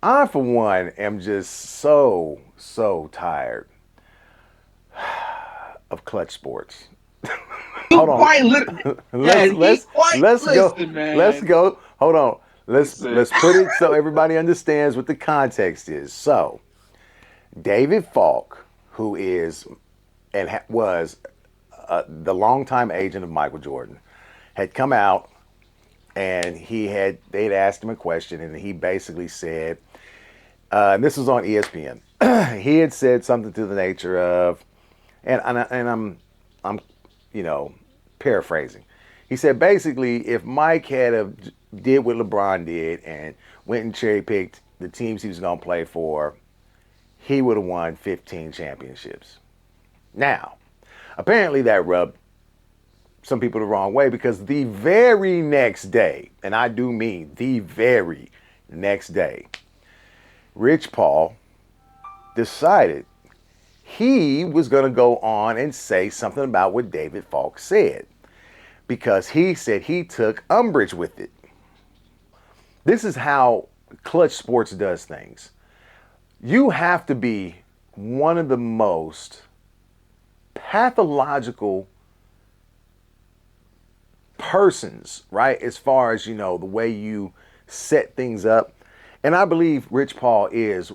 I, for one, am just so tired of Clutch Sports. You Hold on. quite literally, let's man. He let's quite let's go. listen, Let's man. go. Hold on. Listen. Let's put it so everybody understands what the context is. So, David Falk, who is and was the longtime agent of Michael Jordan, had come out and they'd asked him a question, and he basically said, and this was on ESPN. He had said something to the nature of, and I'm you know paraphrasing. He said basically, if Mike had have did what LeBron did and went and cherry picked the teams he was going to play for, he would have won 15 championships. Now, apparently that rubbed some people the wrong way because the very next day, and I do mean the very next day, Rich Paul decided he was going to go on and say something about what David Falk said because he said he took umbrage with it. This is how Clutch Sports does things. You have to be one of the most pathological persons, right? As far as, the way you set things up. And I believe Rich Paul is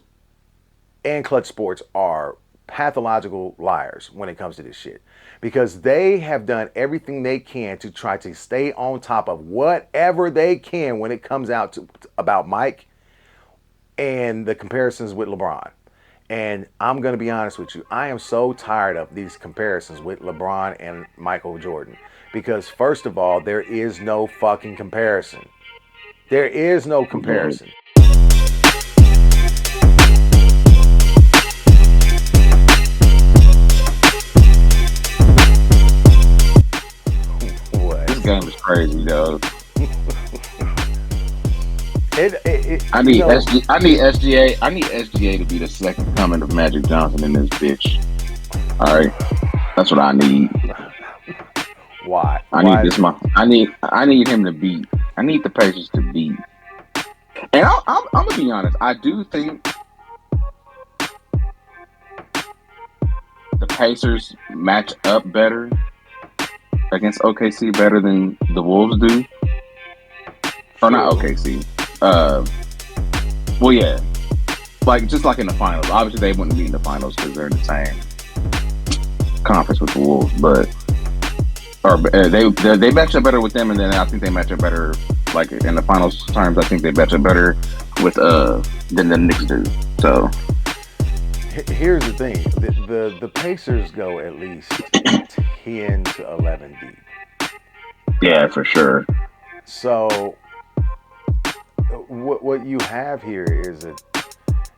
and Clutch Sports are pathological liars when it comes to this shit. Because they have done everything they can to try to stay on top of whatever they can when it comes out to about Mike and the comparisons with LeBron. And I'm going to be honest with you, I am so tired of these comparisons with LeBron and Michael Jordan. Because, first of all, there is no fucking comparison. There is no Right. comparison. This What? game is crazy, though. I You need know, SG. I need SGA. I need SGA to be the second coming of Magic Johnson in this bitch. All right, that's what I need. why? I need Why? this. I need him to beat. I need the Pacers to beat. And I'm gonna be honest. I do think the Pacers match up better against OKC better than the Wolves do, or not True. OKC. Uh, well, yeah, like just like in the finals. Obviously, they wouldn't be in the finals because they're in the same conference with the Wolves, but or they match up better with them, and then I think they match up better like in the finals times. I think they match up better with than the Knicks do. So Here's the thing: the Pacers go at least 10 to 11 deep. yeah, for sure. So what you have here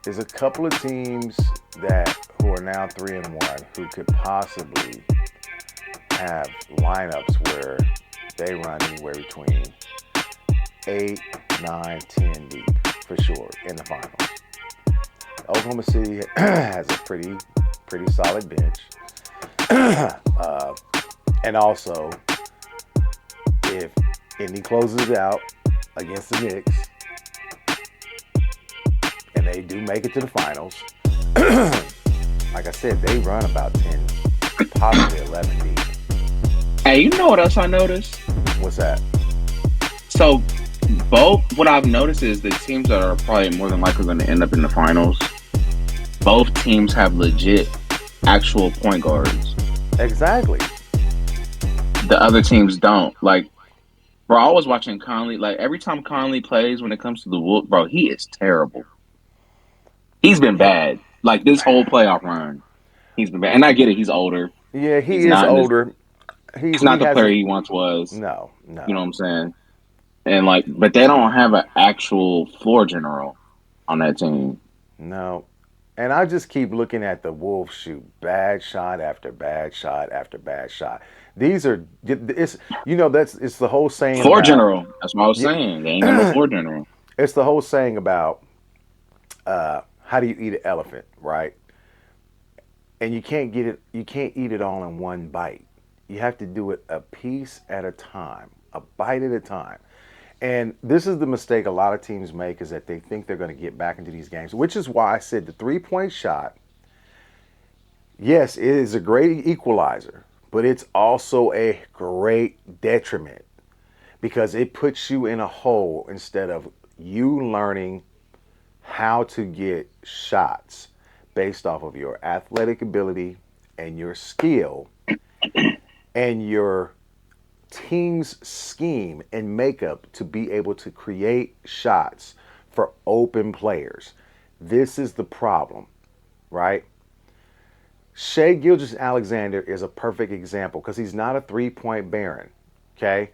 is a couple of teams that who are now 3-1 who could possibly have lineups where they run anywhere between 8, 9, 10 deep for sure in the finals. Oklahoma City has a pretty solid bench, uh, and also if Indy closes it out against the Knicks and they do make it to the finals, like I said, they run about 10, possibly 11 deep. Hey, you know what else I noticed? What's that? So both what I've noticed is the teams that are probably more than likely going to end up in the finals. Both teams have legit actual point guards. Exactly. The other teams don't. Like, bro, I was watching Conley. Like every time Conley plays, when it comes to the Wolves, bro, he is terrible. He's been bad. Like this whole playoff run, he's been bad. And I get it. He's older. Yeah, He's he is not in this. older. He's He not the player hasn't. he once was. No, You know no, what I'm saying? And like, but they don't have an actual floor general on that team. no. And I just keep looking at the Wolves shoot bad shot after bad shot after bad shot. These are it's that's it's the whole saying Floor about general. That's what I was yeah, saying. They ain't got no floor general. it's the whole saying about how do you eat an elephant, right? And you can't eat it all in one bite. You have to do it a piece at a time, a bite at a time. And this is the mistake a lot of teams make, is that they think they're going to get back into these games, which is why I said the 3-point shot, yes, it is a great equalizer, but it's also a great detriment because it puts you in a hole instead of you learning how to get shots based off of your athletic ability and your skill and your team's scheme and makeup to be able to create shots for open players. This is the problem, right? Shea Gilgeous-Alexander is a perfect example because he's not a 3-point baron, okay?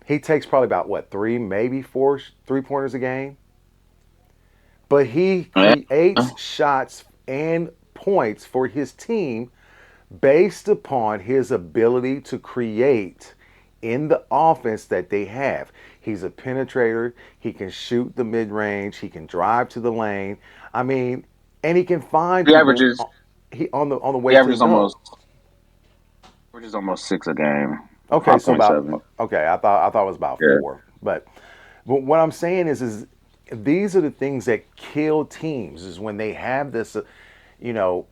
He takes probably about, what, 3, maybe 4 3-pointers a game? But he creates shots and points for his team based upon his ability to create in the offense that they have. He's a penetrator. He can shoot the mid-range. He can drive to the lane. I mean, and he can find He people averages on the he way to the averages goal. almost 6 a game. Okay, so about 5.7. okay. I thought it was about Yeah. 4, but what I'm saying is these are the things that kill teams. Is when they have this, you know.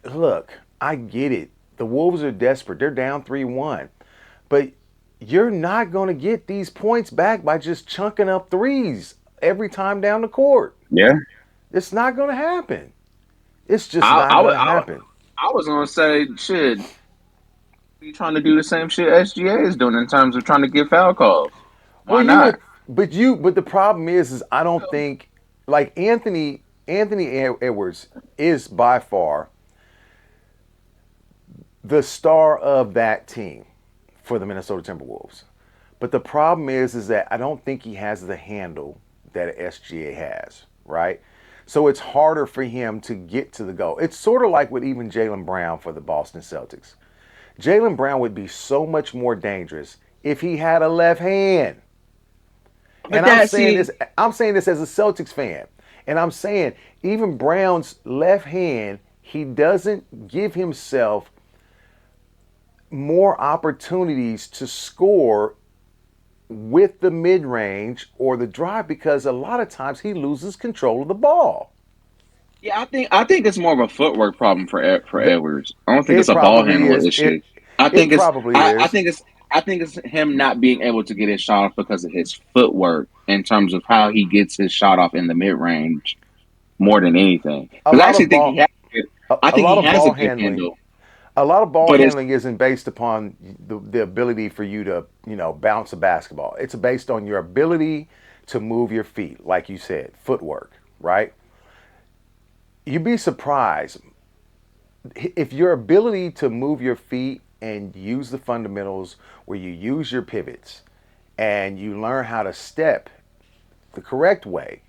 Look, I get it. The Wolves are desperate. They're down 3-1, but you're not going to get these points back by just chunking up threes every time down the court. Yeah. It's not going to happen. It's just I, not I, going was- to I, happen. I was gonna say shit. You trying to do the same shit SGA is doing in terms of trying to get foul calls. Well, Why not? but the problem is I don't think like Anthony Edwards is by far the star of that team for the Minnesota Timberwolves. But the problem is that I don't think he has the handle that SGA has, right? So it's harder for him to get to the goal. It's sort of like with even Jaylen Brown for the Boston Celtics. Jaylen Brown would be so much more dangerous if he had a left hand. But And I'm saying this as a Celtics fan. And I'm saying even Brown's left hand, he doesn't give himself more opportunities to score with the mid-range or the drive because a lot of times he loses control of the ball. Yeah, I think it's more of a footwork problem for Edwards. I don't think it's It a ball probably handle is. issue. I It think it's probably I is. think it's I think it's him not being able to get his shot off because of his footwork in terms of how he gets his shot off in the mid range more than anything. A Because I lot actually of think he ball has I a think lot he of has a ball good handling. handle, A lot of ball but it's handling isn't based upon the ability for you to, bounce a basketball. It's based on your ability to move your feet, like you said, footwork, right? You'd be surprised if your ability to move your feet and use the fundamentals where you use your pivots and you learn how to step the correct way,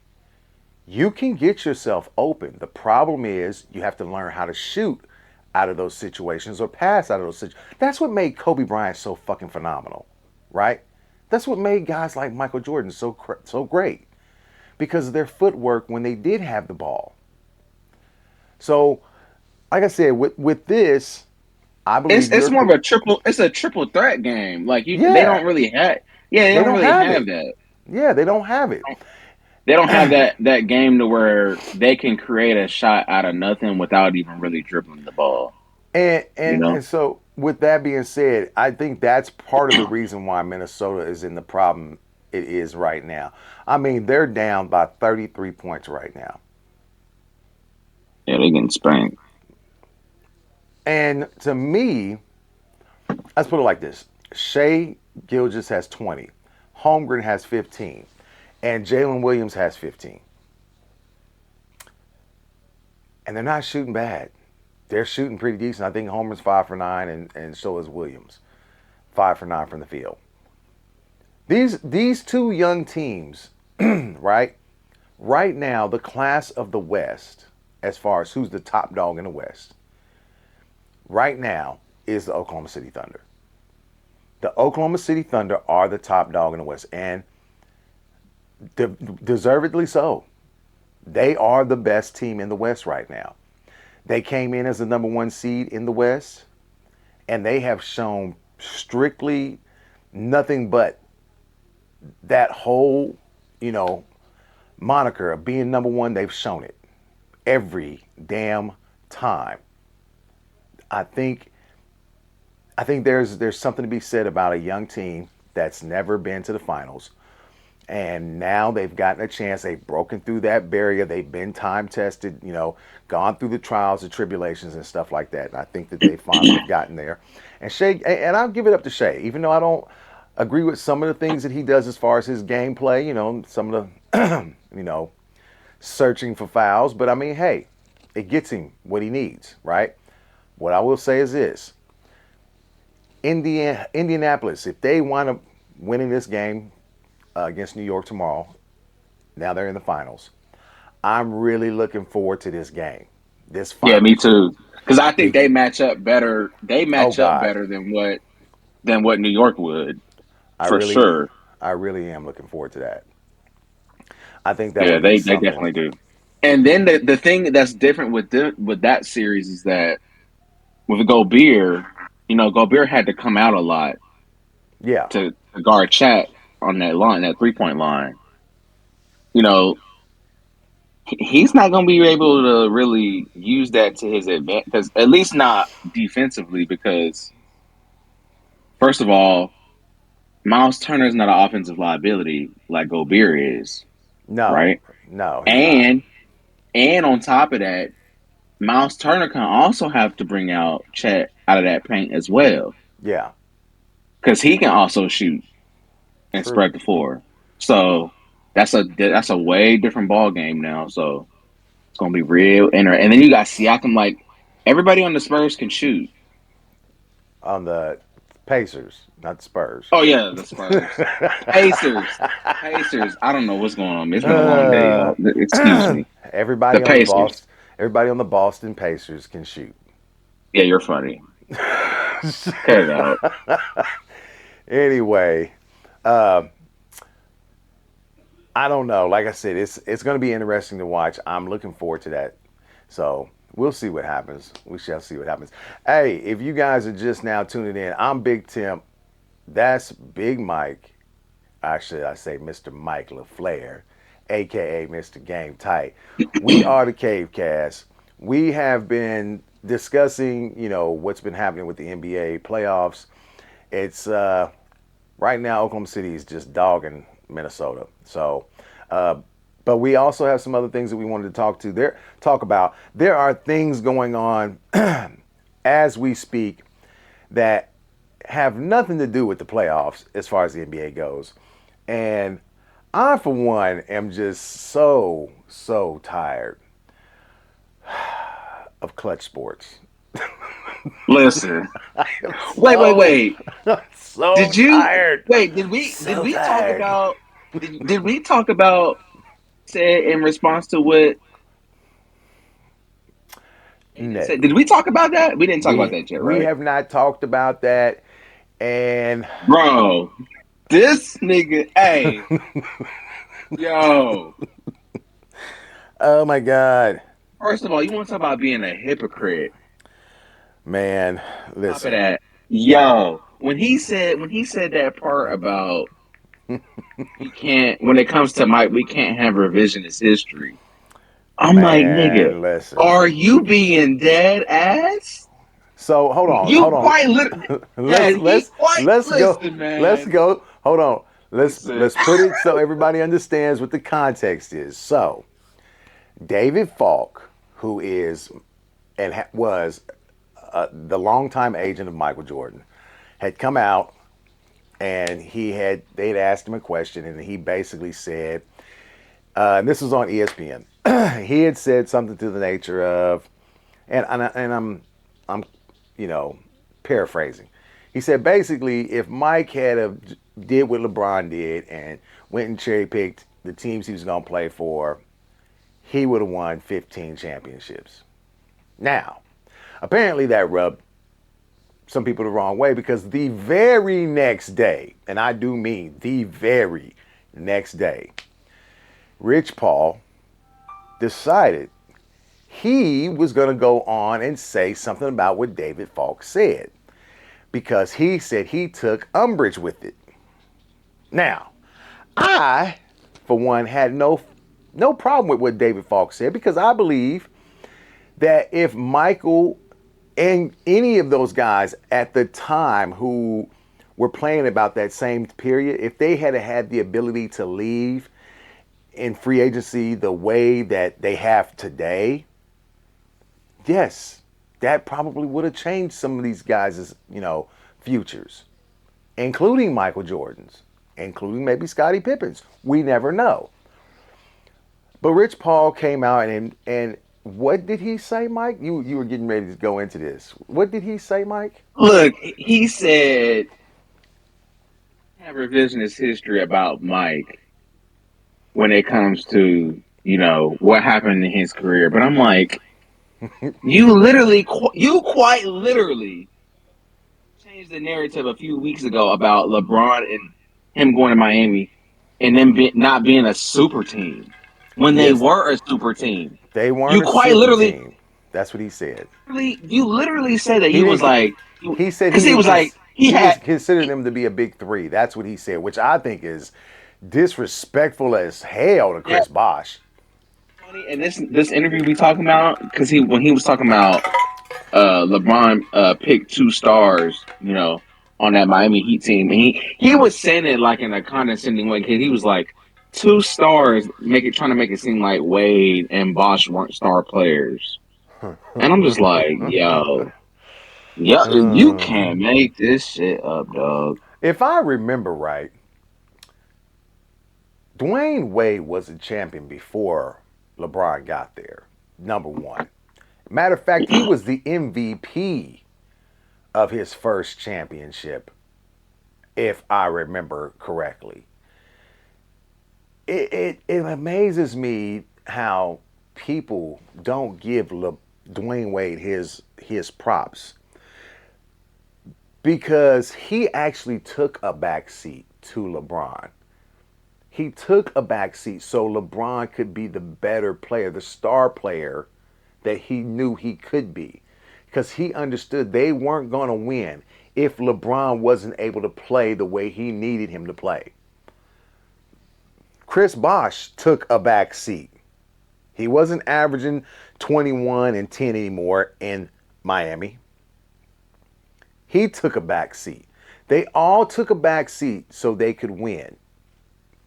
you can get yourself open. The problem is you have to learn how to shoot out of those situations or pass out of those situations. That's what made Kobe Bryant so fucking phenomenal, right? That's what made guys like Michael Jordan so great because of their footwork when they did have the ball. So, like I said, with this, I it's believe it's more of a triple threat game. Like they yeah, don't really have they they don't don't really have have it. that. Yeah, they don't have it. They don't have that game to where they can create a shot out of nothing without even really dribbling the ball. And You and know? and so with that being said, I think that's part of the reason why Minnesota is in the problem it is right now. I mean, they're down by 33 points right now. Yeah, they getting spanked. And to me, let's put it like this. Shea Gilgis has 20. Holmgren has 15. And Jalen Williams has 15. And they're not shooting bad. They're shooting pretty decent. I think Homer's 5 for 9, and so is Williams. 5 for 9 from the field. These two young teams, right? Right now, the class of the West, as far as who's the top dog in the West, right now is the Oklahoma City Thunder. The Oklahoma City Thunder are the top dog in the West, and deservedly so. They are the best team in the West right now. They came in as the number 1 seed in the West, and they have shown strictly nothing but that whole, you know, moniker of being number one, they've shown it every damn time. I think there's something to be said about a young team that's never been to the finals, and now they've gotten a chance. They've broken through that barrier. They've been time tested, you know, gone through the trials and tribulations and stuff like that. And I think that they finally have gotten there. And Shea, and I'll give it up to Shea, even though I don't agree with some of the things that he does as far as his gameplay, you know, some of the, you know, searching for fouls. But I mean, hey, it gets him what he needs, right? What I will say is this: Indianapolis, if they wind up winning this game against New York tomorrow, now they're in the finals. I'm really looking forward to this game. This Yeah, finals. me too. Because I think they Be- match up better. They oh match up God, better than what New York would, I for really, sure. I really am looking forward to that. I think that Yeah, would be they something. definitely do. And then the thing that's different with that series is that with Gobert, Gobert had to come out a lot Yeah, to guard Chat on that line, that 3-point line. You know, he's not going to be able to really use that to his advantage, because at least not defensively. Because first of all, Miles Turner is not an offensive liability like Gobert is, no, right? no, he's not. And on top of that, Miles Turner can also have to bring out Chet out of that paint as well, Yeah, because he can also shoot and true. spread the floor. So that's a way different ball game now. So it's gonna be real interesting. And then you got Siakam. Like, everybody on the Spurs can shoot. On the Pacers, not the Spurs. Oh yeah, the Spurs, Pacers, Pacers. I don't know what's going on. It's been a long day, Uh, y'all. Excuse me. The everybody on the Pacers. Boston, everybody on the Boston Pacers can shoot. Yeah, you're funny. Cut it out. Anyway, uh, I don't know. Like I said, it's going to be interesting to watch. I'm looking forward to that. So we'll see what happens. We shall see what happens. Hey, if you guys are just now tuning in, I'm Big Tim. That's Big Mike. Actually, I say Mr. Mike LaFleur, aka Mr. Game Tight. We are the Cave Cast. We have been discussing, you know, what's been happening with the NBA playoffs. It's right now Oklahoma City is just dogging Minnesota. So, uh, but we also have some other things that we wanted to talk about. There are things going on as we speak that have nothing to do with the playoffs as far as the NBA goes. And I, for one, am just so tired of Klutch Sports. Listen. I am Wait, wait, so, wait. so Did you tired. wait? Did So we talk tired. about did we talk about said in response to what AJ No. said? Did we talk about that? We didn't talk about We that yet, we right? have not talked about that. And Bro, this nigga, hey, yo. oh my God. First of all, you want to talk about being a hypocrite? Man, Top of listen. that, yo. When he said that part about we can't, when it comes to Mike, we can't have revisionist history. I'm like, nigga, Man, listen. are you being dead ass? So You hold on. quite literally, yeah, let's he let's quite, let's go. listen, Let's man. go. Hold on. Listen. Let's put it so everybody understands what the context is. So, David Falk, who is and was the longtime agent of Michael Jordan, had come out and they'd asked him a question, and he basically said, and this was on ESPN. He had said something to the nature of, and I'm you know paraphrasing. He said basically, if Mike had did what LeBron did and went and cherry picked the teams he was going to play for, he would have won 15 championships. Now, apparently that rubbed some people the wrong way, because the very next day, and I do mean the very next day, Rich Paul decided he was going to go on and say something about what David Falk said, because he said he took umbrage with it. Now, I, for one, had no problem with what David Falk said because I believe that if Michael and any of those guys at the time who were playing about that same period, if they had the ability to leave in free agency the way that they have today, yes, that probably would have changed some of these guys' futures, including Michael Jordan's, including maybe Scottie Pippen's. We never know. But Rich Paul came out and what did he say, Mike? You were getting ready to go into this. What did he say, Mike? Look, he said have revisionist history about Mike when it comes to what happened in his career, but I'm like, you quite literally changed the narrative a few weeks ago about LeBron and him going to Miami and them not being a super team when they Yes, were a super team. they You weren't a quite super literally, team. That's what he said. you literally said that He he was didn't. like, He said because he was like, he was considering them to be a big three. That's what he said, which I think is disrespectful as hell to yeah, Chris Bosh. funny. And this interview we talking about, because when he was talking about LeBron picked 2 stars, on that Miami Heat team, and he was saying it like in a condescending way because he was like 2 stars, trying to make it seem like Wade and Bosh weren't star players, and I'm just like, yo, you can't make this shit up, dog. If I remember right, Dwayne Wade was a champion before LeBron got there. Number one. Matter of fact, he was the MVP of his first championship, if I remember correctly. It amazes me how people don't give Dwayne Wade his props because he actually took a back seat to LeBron. He took a back seat so LeBron could be the better player, the star player that he knew he could be. Because he understood they weren't going to win if LeBron wasn't able to play the way he needed him to play. Chris Bosh took a back seat. He wasn't averaging 21 and 10 anymore in Miami. He took a back seat. They all took a back seat so they could win.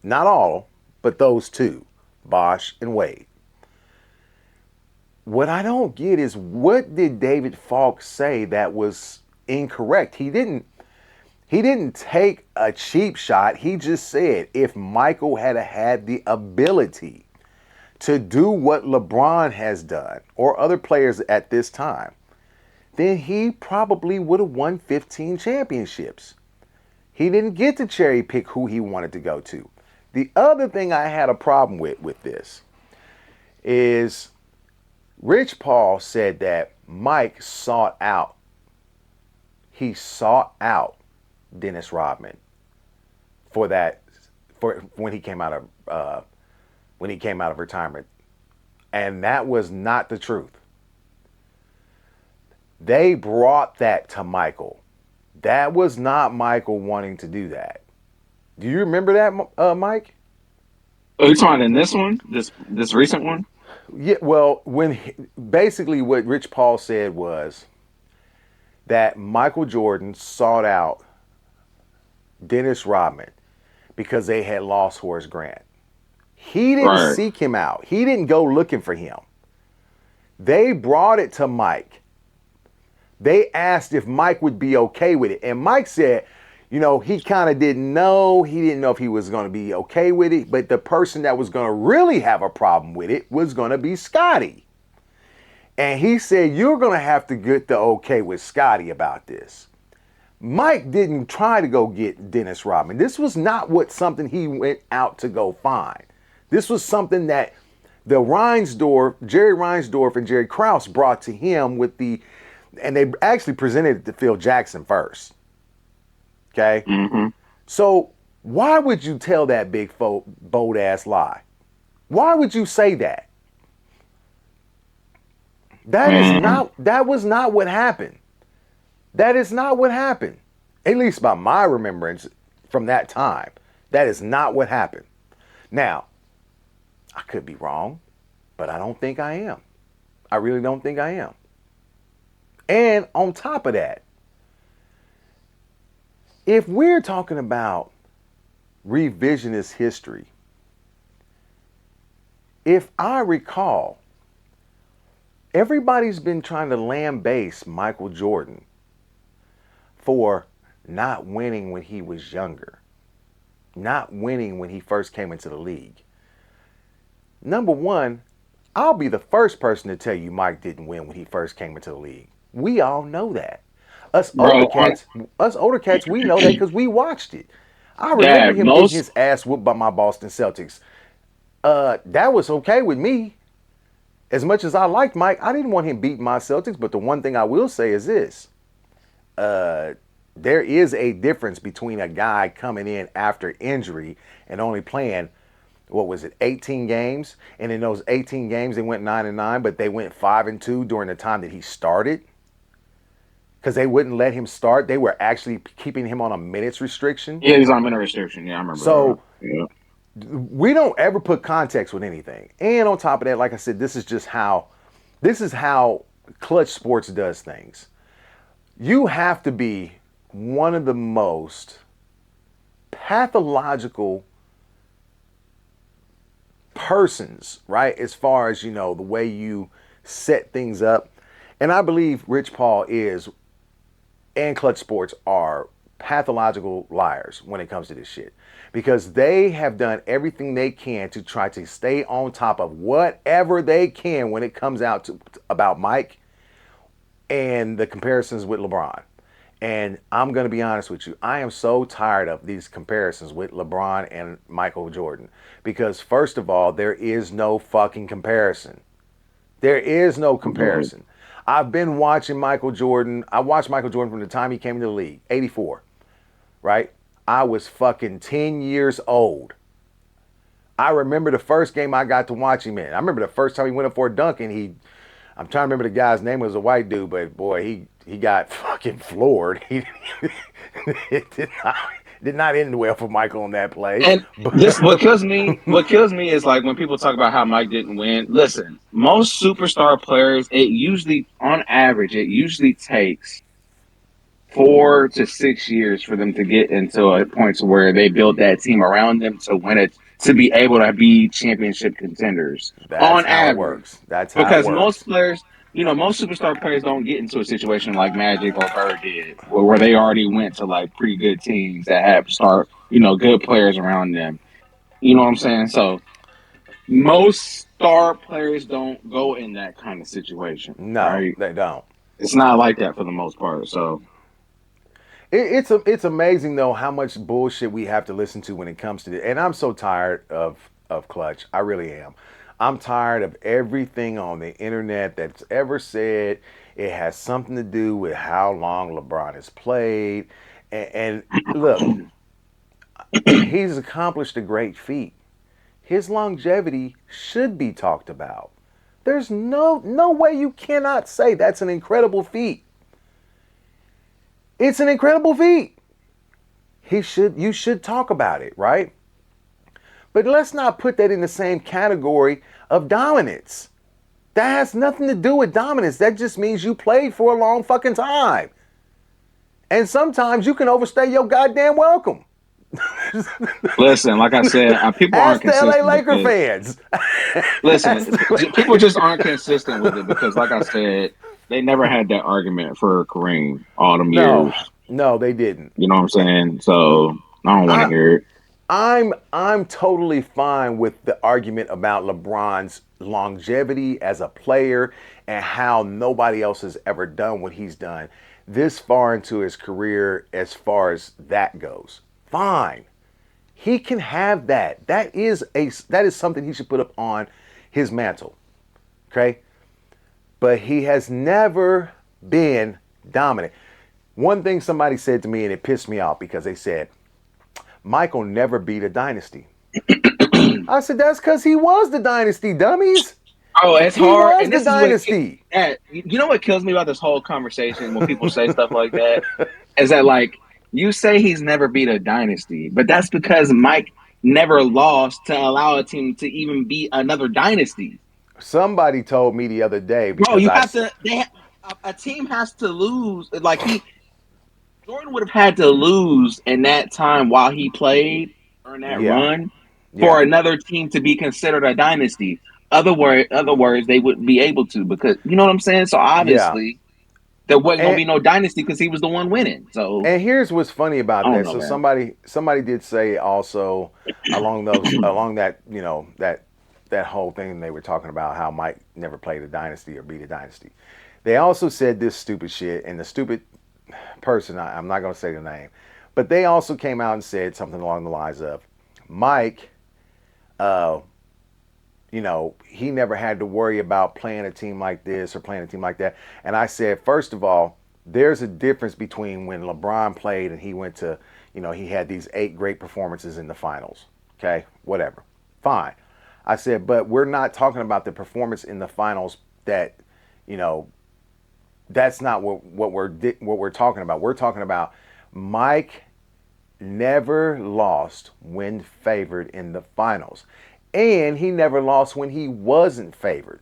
Not all, but those two, Bosh and Wade. What I don't get is what did David Falk say that was incorrect? He didn't take a cheap shot. He just said if Michael had the ability to do what LeBron has done or other players at this time, then he probably would have won 15 championships. He didn't get to cherry pick who he wanted to go to. The other thing I had a problem with this is Rich Paul said that Mike sought out Dennis Rodman for when he came out of retirement, and that was not the truth. They brought that to Michael. That was not Michael wanting to do that. Do you remember that, Mike? Are you talking in this one, this recent one? Yeah. Well, basically what Rich Paul said was that Michael Jordan sought out Dennis Rodman because they had lost Horace Grant. He didn't seek him out. He didn't go looking for him. They brought it to Mike. They asked if Mike would be okay with it. And Mike said, he kind of didn't know. He didn't know if he was going to be okay with it. But the person that was going to really have a problem with it was going to be Scottie. And he said, you're going to have to get the okay with Scottie about this. Mike didn't try to go get Dennis Rodman. This was not something he went out to go find. This was something that Jerry Reinsdorf and Jerry Krause brought to him and they actually presented it to Phil Jackson first. Okay? Mm-hmm. So why would you tell that big bold ass lie? Why would you say that? That was not what happened. That is not what happened. At least by my remembrance from that time. That is not what happened. Now, I could be wrong, but I don't think I am. I really don't think I am. And on top of that, if we're talking about revisionist history, if I recall, everybody's been trying to lambaste Michael Jordan for not winning when he was younger, not winning when he first came into the league. Number one, I'll be the first person to tell you Mike didn't win when he first came into the league. We all know that. Us older Bro, cats, we know that because we watched it. I remember Dad, him getting most his ass whooped by my Boston Celtics. That was okay with me. As much as I liked Mike, I didn't want him beating my Celtics. But the one thing I will say is this: there is a difference between a guy coming in after injury and only playing, what was it, 18 games, and in those 18 games they went 9-9, but they went 5-2 during the time that he started because they wouldn't let him start. They were actually keeping him on a minutes restriction. yeah, he's on minute restriction. Yeah, I remember. So Yeah. we don't ever put context with anything. And on top of that, like I said, this is how Klutch Sports does things. You have to be one of the most pathological persons, right? As far as, the way you set things up. And I believe Rich Paul and Klutch Sports are pathological liars when it comes to this shit. Because they have done everything they can to try to stay on top of whatever they can when it comes out to about Mike and the comparisons with LeBron. And I'm going to be honest with you. I am so tired of these comparisons with LeBron and Michael Jordan. Because first of all, there is no fucking comparison. There is no comparison. I've been watching Michael Jordan. I watched Michael Jordan from the time he came into the league, 84, right? I was fucking 10 years old. I remember the first game I got to watch him in. I remember the first time he went up for a dunk and I'm trying to remember the guy's name. It was a white dude, but boy, he got fucking floored. It did not end well for Michael on that play. And this what kills me is like when people talk about how Mike didn't win. Listen, most superstar players, on average, it usually takes 4 to 6 years for them to get into a point to where they build that team around them to win it, to be able to be championship contenders. That's On how average. it works. That's how it Because works. most players, most superstar players don't get into a situation like Magic or Bird did, where they already went to like pretty good teams that have good players around them. You know what I'm saying? So most star players don't go in that kind of situation, No, right? they don't. It's not like that for the most part. So It's amazing though how much bullshit we have to listen to when it comes to it. And I'm so tired of Klutch. I really am. I'm tired of everything on the internet that's ever said it has something to do with how long LeBron has played. And look, he's accomplished a great feat. His longevity should be talked about. There's no way you cannot say that's an incredible feat. It's an incredible feat. You should talk about it, right? But let's not put that in the same category of dominance. That has nothing to do with dominance. That just means you played for a long fucking time. And sometimes you can overstay your goddamn welcome. listen, like I said, people Ask aren't the LA consistent. Laker fans. Listen, people just aren't consistent with it because, like I said, they never had that argument for Kareem all them years. No, they didn't. You know what I'm saying? So I don't want to hear it. I'm totally fine with the argument about LeBron's longevity as a player and how nobody else has ever done what he's done this far into his career as far as that goes. Fine. He can have that. That is something he should put up on his mantle. Okay? But he has never been dominant. One thing somebody said to me, and it pissed me off because they said, Michael never beat a dynasty. I said, that's because he was the dynasty, dummies. Oh, it's he hard. Was and the this dynasty. You know what kills me about this whole conversation when people say stuff like that? Is that like You say he's never beat a dynasty, but that's because Mike never lost to allow a team to even beat another dynasty. Somebody told me the other day Bro, because you have to. A team has to lose. Like Jordan would have had to lose in that time while he played or in that yeah, run yeah, for another team to be considered a dynasty. Other words, they wouldn't be able to because you know what I'm saying. So yeah. obviously, there wasn't gonna And be no dynasty because he was the one winning. So and here's what's funny I about don't that. know, So man. somebody did say also along that that whole thing they were talking about how Mike never played a dynasty or beat a dynasty. They also said this stupid shit, and the stupid person, I'm not going to say the name, but they also came out and said something along the lines of Mike, uh, he never had to worry about playing a team like this or playing a team like that. And I said, first of all, there's a difference between when LeBron played and he went to, he had these 8 great performances in the finals. Okay, whatever. Fine. I said, but we're not talking about the performance in the finals that, you know, that's not what we're talking about. We're talking about Mike never lost when favored in the finals. And he never lost when he wasn't favored.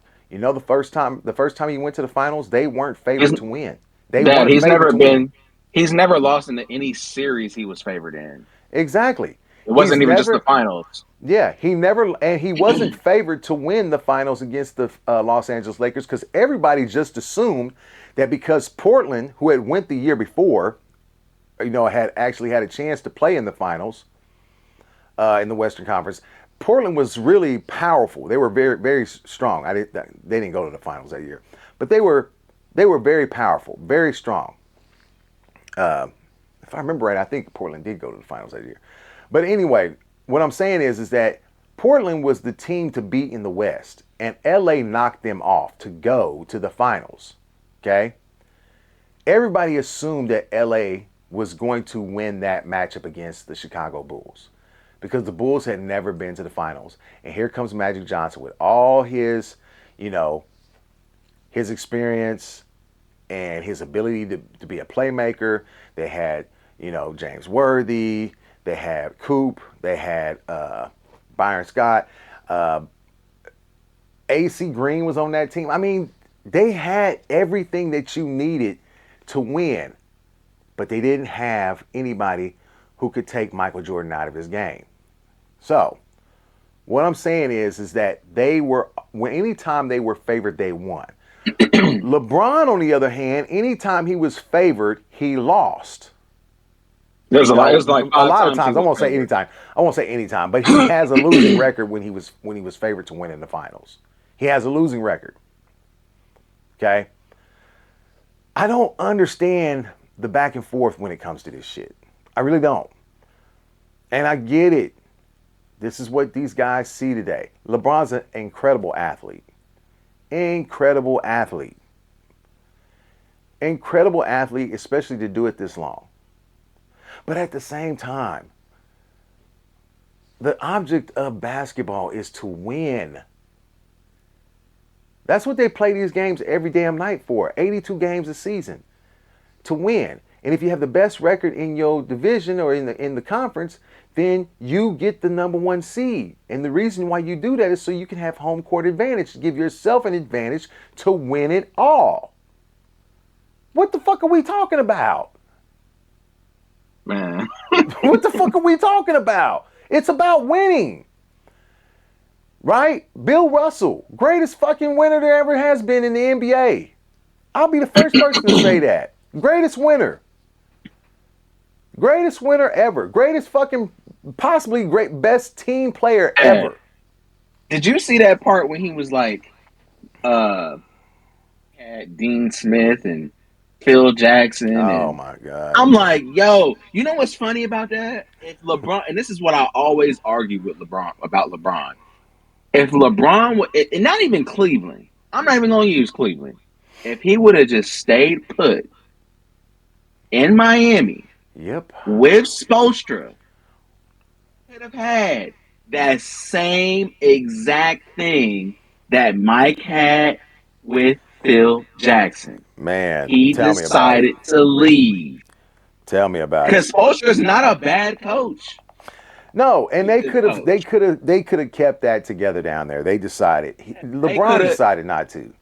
The first time he went to the finals, they weren't He's, favored to win. They Dad, weren't favored to win. he's never lost into any series he was favored in. Exactly. It He's wasn't even just the never finals. Yeah, he wasn't favored to win the finals against the Los Angeles Lakers because everybody just assumed that because Portland, who had went the year before, had actually had a chance to play in the finals in the Western Conference. Portland was really powerful. They were very, very strong. They didn't go to the finals that year, but they were very powerful, very strong. If I remember right, I think Portland did go to the finals that year. But anyway, what I'm saying is that Portland was the team to beat in the West, and LA knocked them off to go to the finals. Okay, everybody assumed that LA was going to win that matchup against the Chicago Bulls because the Bulls had never been to the finals. And here comes Magic Johnson with all you know, his experience and his ability to be a playmaker. They had, James Worthy. They had Coop. They had Byron Scott. Uh, AC Green was on that team. I mean, they had everything that you needed to win, but they didn't have anybody who could take Michael Jordan out of his game. So, what I'm saying is that anytime they were favored, they won. LeBron, on the other hand, anytime he was favored, he lost. There's a lot. It was like A five lot of times he times, I was won't say favored. anytime. I won't say anytime, but he has a losing record when he was favored to win in the finals. He has a losing record. Okay, I don't understand the back and forth when it comes to this shit. I really don't, and I get it. This is what these guys see today. LeBron's an incredible athlete. Incredible athlete. Incredible athlete, especially to do it this long. But at the same time, the object of basketball is to win. That's what they play these games every damn night for. 82 games a season to win. And if you have the best record in your division or in the conference, then you get the number 1 seed. And the reason why you do that is so you can have home court advantage, to give yourself an advantage to win it all. What the fuck are we talking about? Man. What the fuck are we talking about? It's about winning. Right? Bill Russell, greatest fucking winner there ever has been in the NBA. I'll be the first person to say that. Greatest winner. Greatest winner ever. Greatest fucking, possibly best team player Dad, ever. did you see that part when he was like, uh, had Dean Smith and Phil Jackson Oh and my God. I'm like, yo, you know what's funny about that? If LeBron, and this is what I always argue with LeBron about LeBron. If LeBron, and not even Cleveland, I'm not even going to use Cleveland. If he would have just stayed put in Miami Yep. with Spoelstra, could have had that same exact thing that Mike had with Phil Jackson. Man, He tell me about it. decided to leave. Tell me about it. Because Spoelstra's not a bad coach. No, and He's a good coach. they could have kept that together down there. They decided. They LeBron could have decided not to.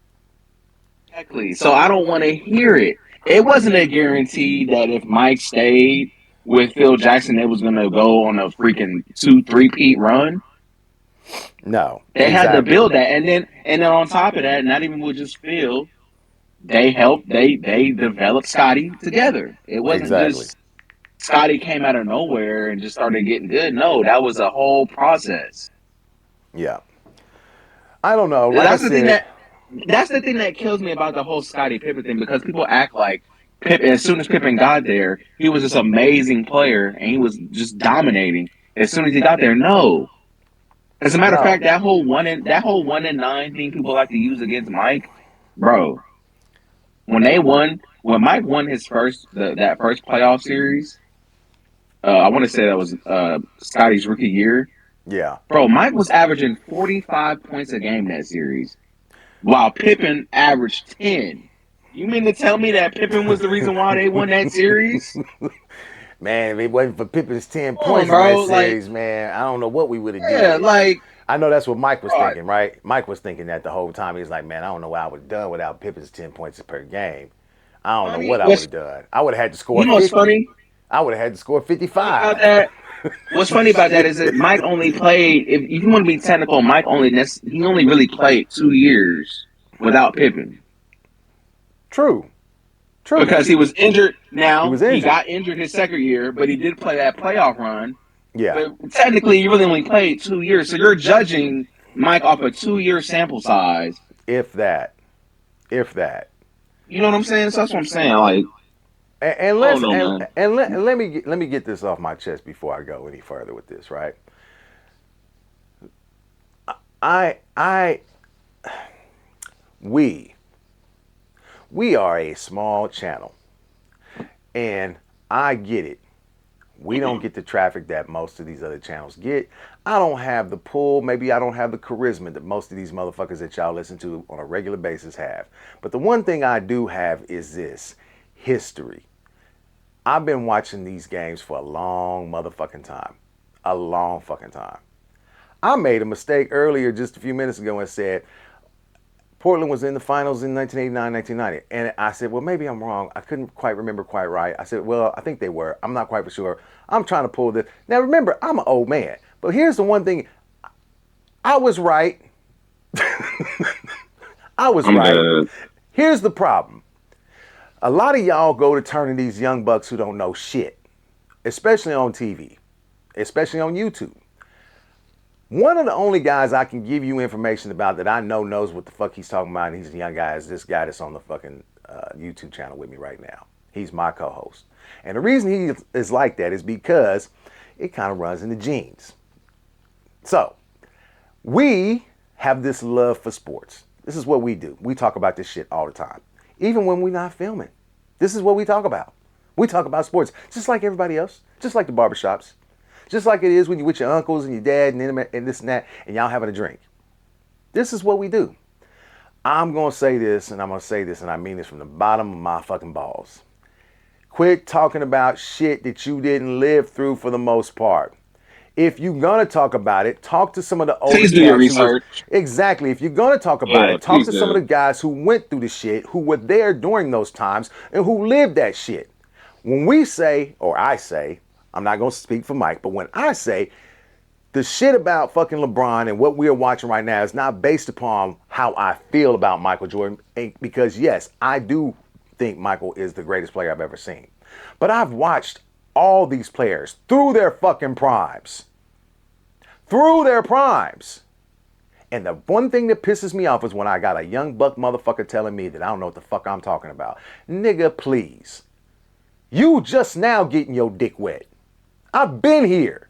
exactly. So I don't want to hear it. It wasn't a guarantee that if Mike stayed with Phil Jackson, it was going to go on a freaking 2-3-peat run. No, They had to exactly. build that, and then on top of that, not even with just Phil, they helped. They developed Scotty together. It wasn't Exactly. just Scotty came out of nowhere and just started getting good. No, that was a whole process. Yeah. I don't know. Like I That's the thing said, that that's the thing that kills me about the whole Scottie Pippen thing because people act like Pippen. As soon as Pippen got there, he was this amazing player and he was just dominating. As soon as he got there, no. As a matter of no. fact, that whole 1-9 thing people like to use against Mike, bro. When Mike won his that first playoff series, I want to say that was Scotty's rookie year. Yeah. Bro, Mike was averaging 45 points a game that series, while Pippen averaged 10. You mean to tell me that Pippen was the reason why they won that series? Man, if it wasn't for Pippen's 10 Come on, points in that bro. Like, series, man, I don't know what we would have yeah, did. like, I know that's what Mike was bro, thinking, right? Mike was thinking that the whole time. He was like, man, I don't know what I would have done without Pippen's 10 points per game. I don't I know mean, what I would have done. I would have had to score you know what's 50. funny? I would have had to score Funny about 55. that? What's funny about that is that Mike only played. If you want to be technical, he only really played 2 years without Pippen True. True. because he was injured. He Now was he injured. got injured his second year, but he did play that playoff run. Yeah. But technically, you really only played 2 years, so you're judging Mike off a 2-year sample size. If that. If that. You know what I'm saying? So that's what I'm saying. Like, And I don't let's know, man. let me get this off my chest before I go any further with this, right? I we we are a small channel, and I get it. We don't get the traffic that most of these other channels get. I don't have the pull. Maybe I don't have the charisma that most of these motherfuckers that y'all listen to on a regular basis have. But the one thing I do have is this: history. I've been watching these games for a long motherfucking time. A long fucking time. I made a mistake earlier just a few minutes ago and said Portland was in the finals in 1989, 1990. And I said, well, maybe I'm wrong. I couldn't quite remember quite right. I said, well, I think they were. I'm not quite for sure. I'm trying to pull this. Now, remember, I'm an old man. But here's the one thing. I was right. I was I'm right. good. Here's the problem. A lot of y'all go to turning these young bucks who don't know shit, especially on TV, especially on YouTube. One of the only guys I can give you information about that I know knows what the fuck he's talking about, and he's a young guy, is this guy that's on the fucking YouTube channel with me right now. He's my co-host. And the reason he is like that is because it kind of runs in the genes. So, we have this love for sports. This is what we do. We talk about this shit all the time. Even when we're not filming. This is what we talk about. We talk about sports just like everybody else, just like the barbershops, just like it is when you're with your uncles and your dad and this and that, and y'all having a drink. This is what we do. I'm going to say this, and I'm going to say this, and I mean this from the bottom of my fucking balls. Quit talking about shit that you didn't live through for the most part. If you're going to talk about it, talk to some of the older Please do your cats who was- research. Exactly. If you're going to talk about Yeah, it, talk please to some of do. the guys who went through the shit, who were there during those times, and who lived that shit. When we say, or I say, I'm not going to speak for Mike, but when I say the shit about fucking LeBron and what we're watching right now is not based upon how I feel about Michael Jordan, because yes, I do think Michael is the greatest player I've ever seen. But I've watched all these players through their fucking primes. Through their primes. And the one thing that pisses me off is when I got a young buck motherfucker telling me that I don't know what the fuck I'm talking about. Nigga, please. You just now getting your dick wet. I've been here.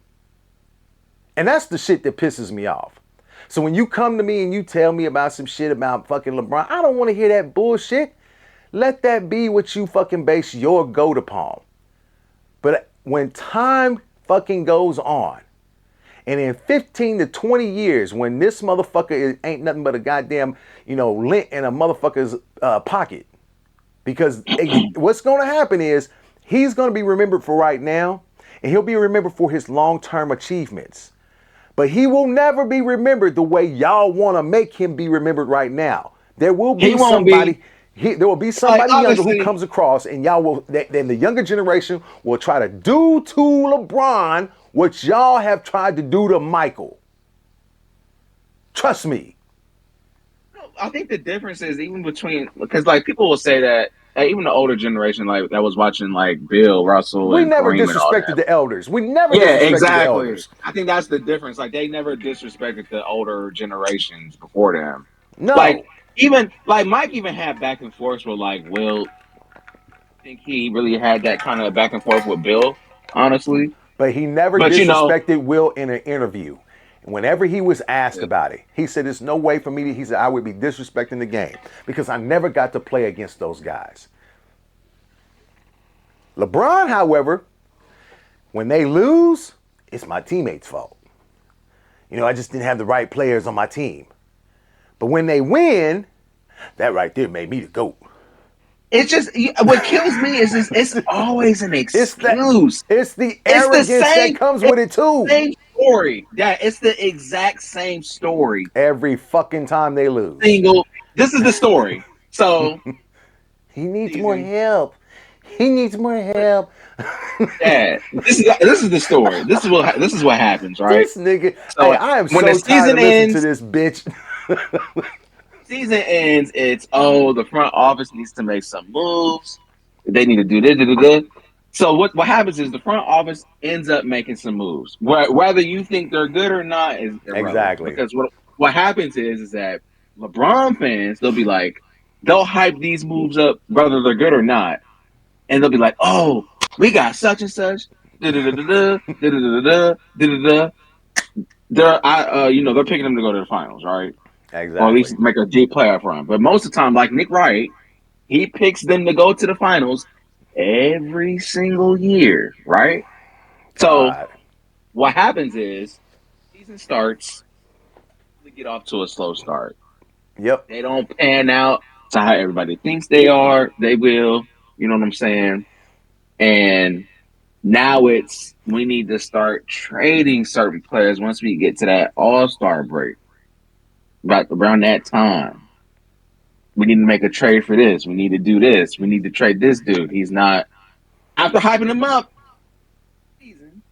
And that's the shit that pisses me off. So when you come to me and you tell me about some shit about fucking LeBron, I don't want to hear that bullshit. Let that be what you fucking base your goat upon. But when time fucking goes on, and in 15 to 20 years, when this motherfucker ain't nothing but a goddamn, lint in a motherfucker's pocket. Because what's going to happen is He's going to be remembered for right now, and he'll be remembered for his long-term achievements. But he will never be remembered the way y'all want to make him be remembered right now. There will He be won't be somebody. There will be like somebody younger who obviously. comes across, and y'all will. Then the younger generation will try to do to LeBron what y'all have tried to do to Michael. Trust me. I think the difference is even between because like people will say that even the older generation like that was watching like Bill Russell We and never Kareem and all disrespected that. the elders. We never Yeah, disrespected the exactly. elders. I think that's the difference. Like they never disrespected the older generations before them. Like No, even like Mike even had back and forth with like Will. I think he really had that kind of back and forth with Bill, honestly. but he never But you know, disrespected Will in an interview. Whenever he was asked about it, he said, "There's no way for me to." He said, "I would be disrespecting the game because I never got to play against those guys." LeBron, however, when they lose, it's my teammates' fault. I just didn't have the right players on my team. But when they win, that right there made me the GOAT. it's just what kills me is it's always an It's that excuse. it's the It's the arrogance that same. comes with it too. Same story. That it's the exact same story. Every fucking time they lose. Single. This is the story. So He needs more season. help. He needs more help. Yeah. This is the story. This is what happens, right? This nigga. Hey, So I am when the so tired season of listening to ends, this bitch. it's the front office needs to make some moves. They need to do this. Da, da, da. So what happens is the front office ends up making some moves. Whether you think they're good or not is irrelevant Exactly. because what happens is that LeBron fans they'll hype these moves up whether they're good or not, and they'll be like, oh, we got such and such. Da da da da da da da da da da. They're picking them to go to the finals, right? Or at Exactly. least make a deep playoff run. But most of the time, like Nick Wright, he picks them to go to the finals every single year, right? So God. what happens is season starts, they get off to a slow start. Yep. They don't pan out to how everybody thinks they are. They will, you know what I'm saying? And now we need to start trading certain players once we get to that All-Star break. Right around that time. We need to make a trade for this. We need to do this. We need to trade this dude. He's not after hyping him up season,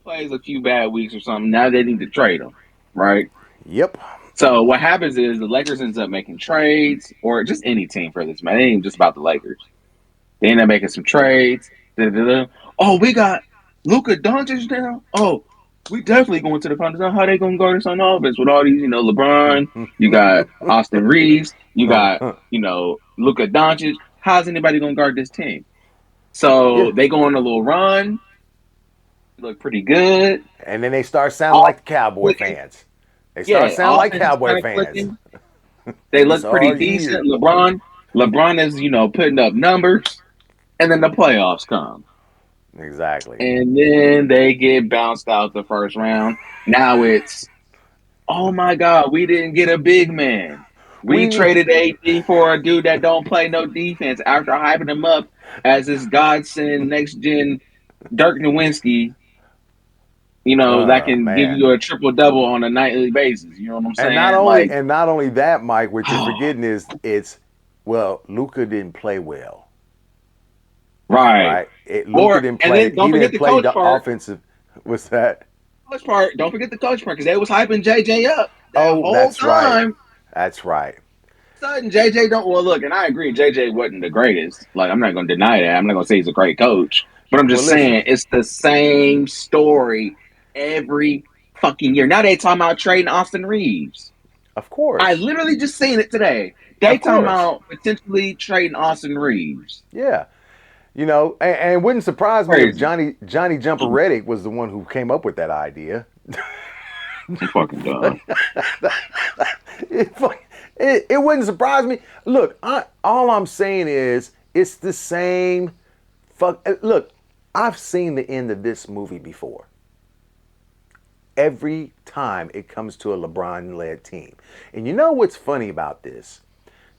plays a few bad weeks or something. Now they need to trade him. Right? Yep. So what happens is the Lakers ends up making trades, or just any team for this, man. It ain't even just about the Lakers. They end up making some trades. Da-da-da. Oh, we got Luka Doncic now. Oh, we definitely going to the finals. Now, how they gonna guard us on offense with all these, LeBron, you got Austin Reeves, you got, Luka Doncic. How's anybody gonna guard this team? Yeah. So they go on a little run, look pretty good. And then they start sounding All like Cowboy clicking. fans. They start Yeah, sounding like offense is Cowboy kind of fans. clicking. They It's look pretty all decent. year. LeBron is, putting up numbers, and then the playoffs come. Exactly. And then they get bounced out the first round. Now it's, oh my God, we didn't get a big man. We We traded AD for a dude that don't play no defense after hyping him up as this godsend next gen Dirk Nowitzki, that can give man. you a triple double on a nightly basis. You know what I'm And not saying? only Like, and not only that, Mike, what you're oh, forgetting is Luca didn't play well. right. Right? Luca didn't And play then don't he forget didn't the play coach the part. offensive. What's that? Coach part. Don't forget the coach part because they was hyping JJ up that Oh, whole that's right. time. That's right. Sudden JJ don't well look, and I agree JJ wasn't the greatest. Like I'm not gonna deny that. I'm not gonna say he's a great coach. But I'm Well, just listen. saying it's the same story every fucking year. Now they talking about trading Austin Reeves. Of I course. literally just seen it today. They Of talking course. about potentially trading Austin Reeves. Yeah. And it wouldn't surprise me if Crazy. Johnny Jumper Reddick was the one who came up with that idea. I'm fucking done. it, it wouldn't surprise me. Look, all I'm saying is it's the same. Look, I've seen the end of this movie before. Every time it comes to a LeBron-led team. And you know what's funny about this?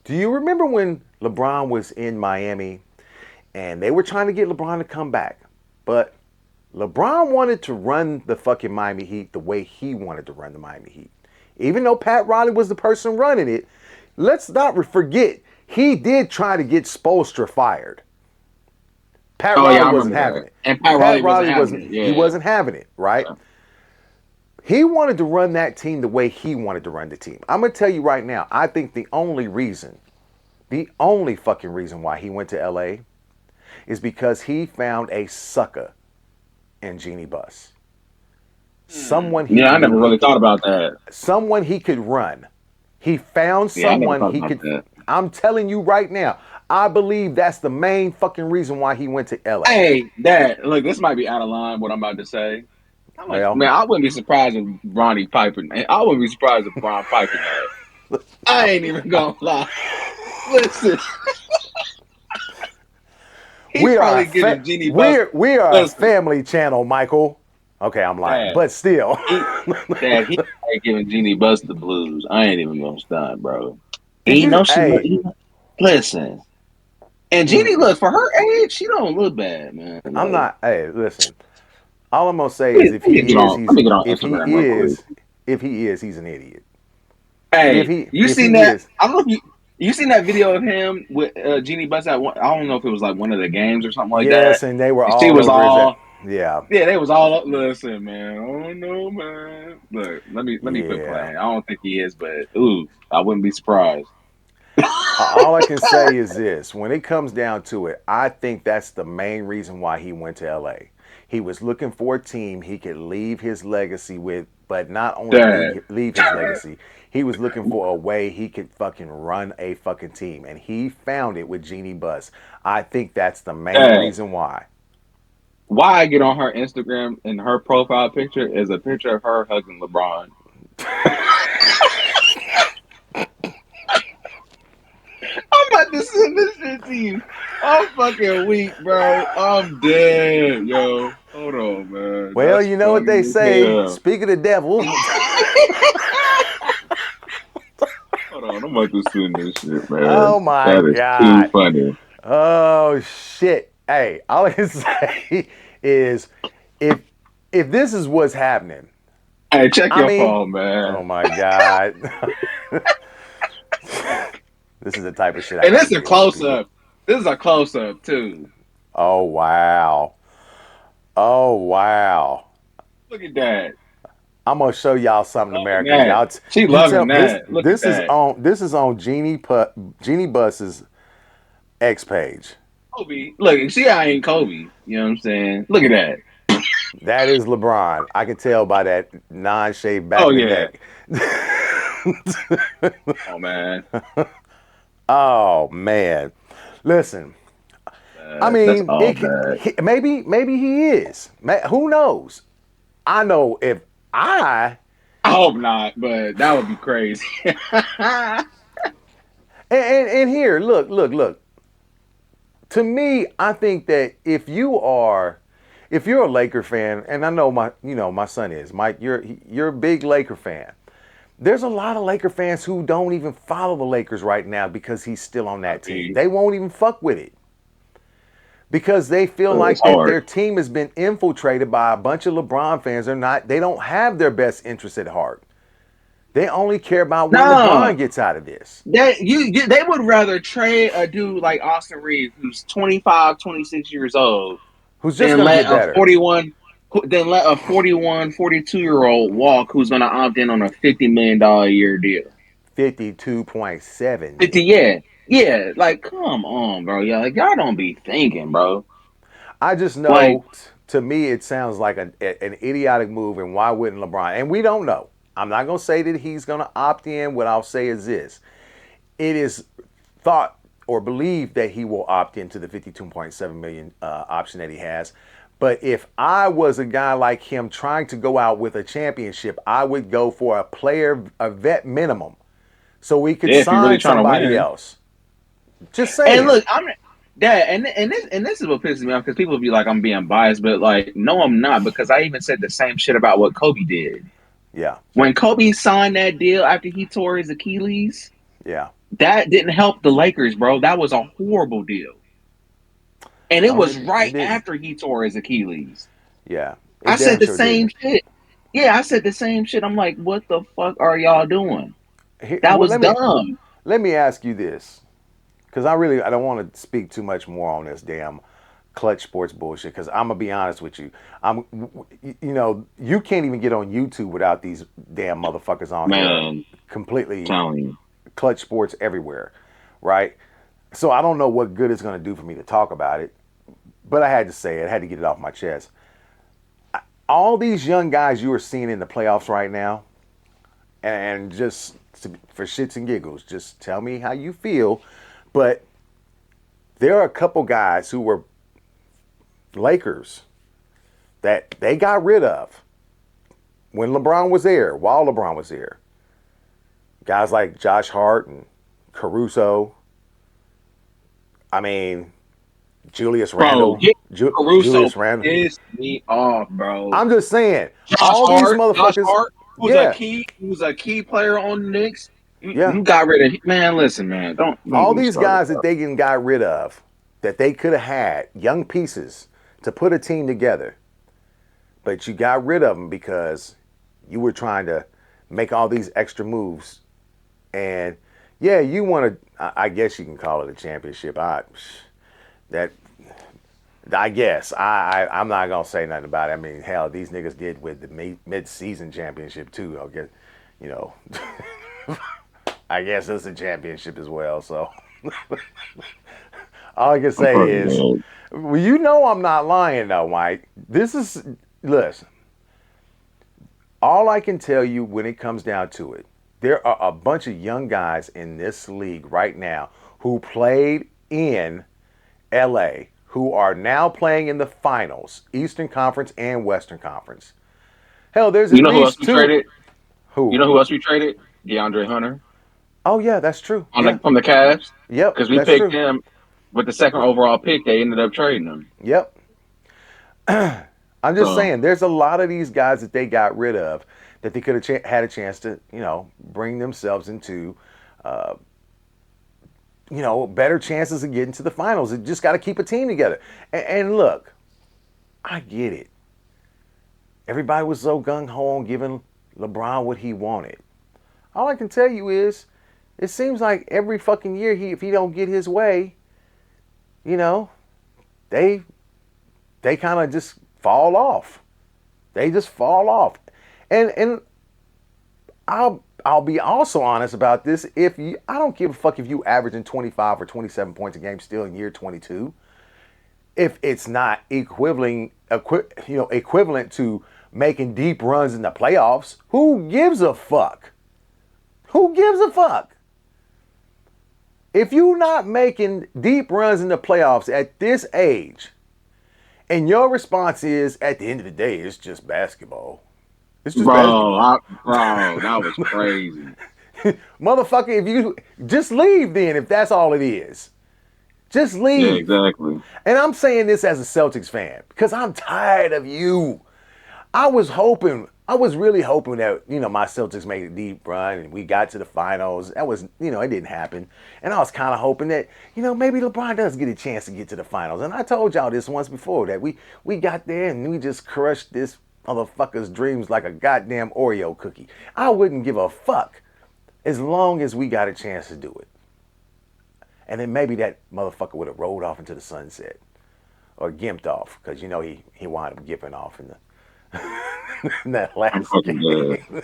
Do you remember when LeBron was in Miami and they were trying to get LeBron to come back, but LeBron wanted to run the fucking Miami Heat the way he wanted to run the Miami Heat. Even though Pat Riley was the person running it, let's not forget, he did try to get Spoelstra fired. Pat Riley wasn't having it. And Pat Riley wasn't having it. Yeah. He wasn't having it, right? Yeah. He wanted to run that team the way he wanted to run the team. I'm going to tell you right now, I think the only fucking reason why he went to LA is because he found a sucker in Jeannie Buss. Someone I never really thought about that. Someone he could run. He found someone he could. That. I'm telling you right now, I believe that's the main fucking reason why he went to LA. Hey, Dad, look, this might be out of line what I'm about to say. Well, man, I wouldn't be surprised if Ronnie Piper. I wouldn't be surprised if Ron Piper did. I ain't even gonna lie. Listen. We are a family channel, Michael. Okay, I'm lying, but still. Dad, he ain't giving Jeannie Buss the blues. I ain't even gonna stunt, bro. He know she listen. And Jeannie, look, for her age, she don't look bad, man. Like, I'm not. Hey, listen. All I'm gonna say is, if he is, he's an idiot. Hey, you seen that? I don't know if you seen that video of him with Jeannie Buss at one, I don't know if it was like one of the games or something like that. Yes, and they were all. She was all. Yeah, they was all up. Listen, man. Oh no, man. Look, let me quit playing. I don't think he is, but I wouldn't be surprised. All I can say is this: when it comes down to it, I think that's the main reason why he went to LA. He was looking for a team he could leave his legacy with, but not only leave his legacy, he was looking for a way he could fucking run a fucking team, and he found it with Jeannie Buss. I think that's the main reason why. Why I get on her Instagram and her profile picture is a picture of her hugging LeBron. I'm about to send this shit to you. I'm fucking weak, bro. I'm dead, yo. Hold on, man. Well, that's, you know what they say. Speak of the devil. Hold on, I'm about to send this shit, man. Oh my God. That is too funny. Oh shit. Hey, all I can say is if this is what's happening. Hey, check your phone, man. Oh my God. This is the type of shit. And this is a close up. This is a close up too. Oh wow. Oh wow. Look at that. I'm gonna show y'all something, Americans. She loving that. This is on Jeannie Buss's X page. Kobe. Look, see, I ain't Kobe. You know what I'm saying? Look at that. That is LeBron. I can tell by that non-shaved back of the neck. Oh man. Oh man. Listen. I mean, maybe he is. Who knows? I know if I hope not, but that would be crazy. and here, look. To me, I think that if you're a Laker fan, and I know my son is, Mike, you're a big Laker fan. There's a lot of Laker fans who don't even follow the Lakers right now because he's still on that team. They won't even fuck with it. Because they feel like that their team has been infiltrated by a bunch of LeBron fans. They don't have their best interests at heart. They only care about what LeBron gets out of this. They would rather trade a dude like Austin Reeves, who's 25, 26 years old, who's just going to get better. Then let a 41, 42-year-old walk who's going to opt in on a $50 million a year deal. 52.7. 50, yeah. Like, come on, bro. Yeah, like y'all don't be thinking, bro. I just know, to me, it sounds like an idiotic move, and why wouldn't LeBron? And we don't know. I'm not going to say that he's going to opt in. What I'll say is this. It is thought or believed that he will opt into the $52.7 million option that he has. But if I was a guy like him trying to go out with a championship, I would go for a vet minimum, so we could sign somebody else. Just saying. And look, this is what pisses me off, because people be like, I'm being biased, but like, no, I'm not, because I even said the same shit about what Kobe did. Yeah. When Kobe signed that deal after he tore his Achilles, yeah, that didn't help the Lakers, bro. That was a horrible deal. And it No, was it right didn't. after he tore his Achilles. Yeah, I it said damn the sure same didn't. shit. Yeah, I said the same shit. I'm like, what the fuck are y'all doing? That Well, was dumb. let me ask you this, because I don't want to speak too much more on this damn Klutch Sports bullshit. Because I'm gonna be honest with you, you can't even get on YouTube without these damn motherfuckers on here, Man, completely telling you. Klutch Sports everywhere, right? So I don't know what good it's gonna do for me to talk about it, but I had to say it. I had to get it off my chest. All these young guys you are seeing in the playoffs right now, and just for shits and giggles, just tell me how you feel. But there are a couple guys who were Lakers that they got rid of when LeBron was there, while LeBron was there. Guys like Josh Hart and Caruso. I mean, Julius Bro, Randle. get Caruso Julius Randle. pissed me off, bro. I'm just saying, all these Josh motherfuckers, Hart, yeah, who's a key player on the Knicks. yeah. You got rid of man. Listen, man, don't All get me these started, guys that bro. they got rid of, that they could have had, young pieces to put a team together, but you got rid of them because you were trying to make all these extra moves. And yeah, you want to, I guess you can call it a championship. That I guess I'm not gonna say nothing about it. I mean, hell, these niggas did with the mid-season championship too. I guess, you know, I guess it's a championship as well. So all I can I'm say fucking is, dead. well, I'm not lying though, Mike. This is listen. All I can tell you when it comes down to it, there are a bunch of young guys in this league right now who played in LA who are now playing in the finals, Eastern Conference and Western Conference. Hell, there's You at know who else least we two. traded? You Who? know who else we traded? DeAndre Hunter Oh yeah, that's true. on Yeah. from the Cavs Yep, because we that's picked true. him with the second overall pick. They ended up trading him. Yep. I'm just So saying, there's a lot of these guys that they got rid of that they could have had a chance to, bring themselves into, uh, better chances of getting to the finals. They just got to keep a team together. And look, I get it. Everybody was so gung ho on giving LeBron what he wanted. All I can tell you is, it seems like every fucking year, if he don't get his way, you know, they kind of just fall off. They just fall off. And I'll be also honest about this. I don't give a fuck if you averaging 25 or 27 points a game still in year 22, if it's not equivalent to making deep runs in the playoffs. Who gives a fuck? Who gives a fuck? If you're not making deep runs in the playoffs at this age, and your response is, at the end of the day, it's just basketball. It's just basketball. bro, that was crazy. Motherfucker, if you just leave then, if that's all it is. Just Yeah, leave. exactly. And I'm saying this as a Celtics fan because I'm tired of you. I was really hoping that, my Celtics made a deep run and we got to the finals. That was, it didn't happen. And I was kind of hoping that, maybe LeBron does get a chance to get to the finals. And I told y'all this once before that we got there and we just crushed this motherfucker's dreams like a goddamn Oreo cookie. I wouldn't give a fuck as long as we got a chance to do it. And then maybe that motherfucker would have rolled off into the sunset or gimped off because, he wound up gimping off in that I'm last fucking dead. game.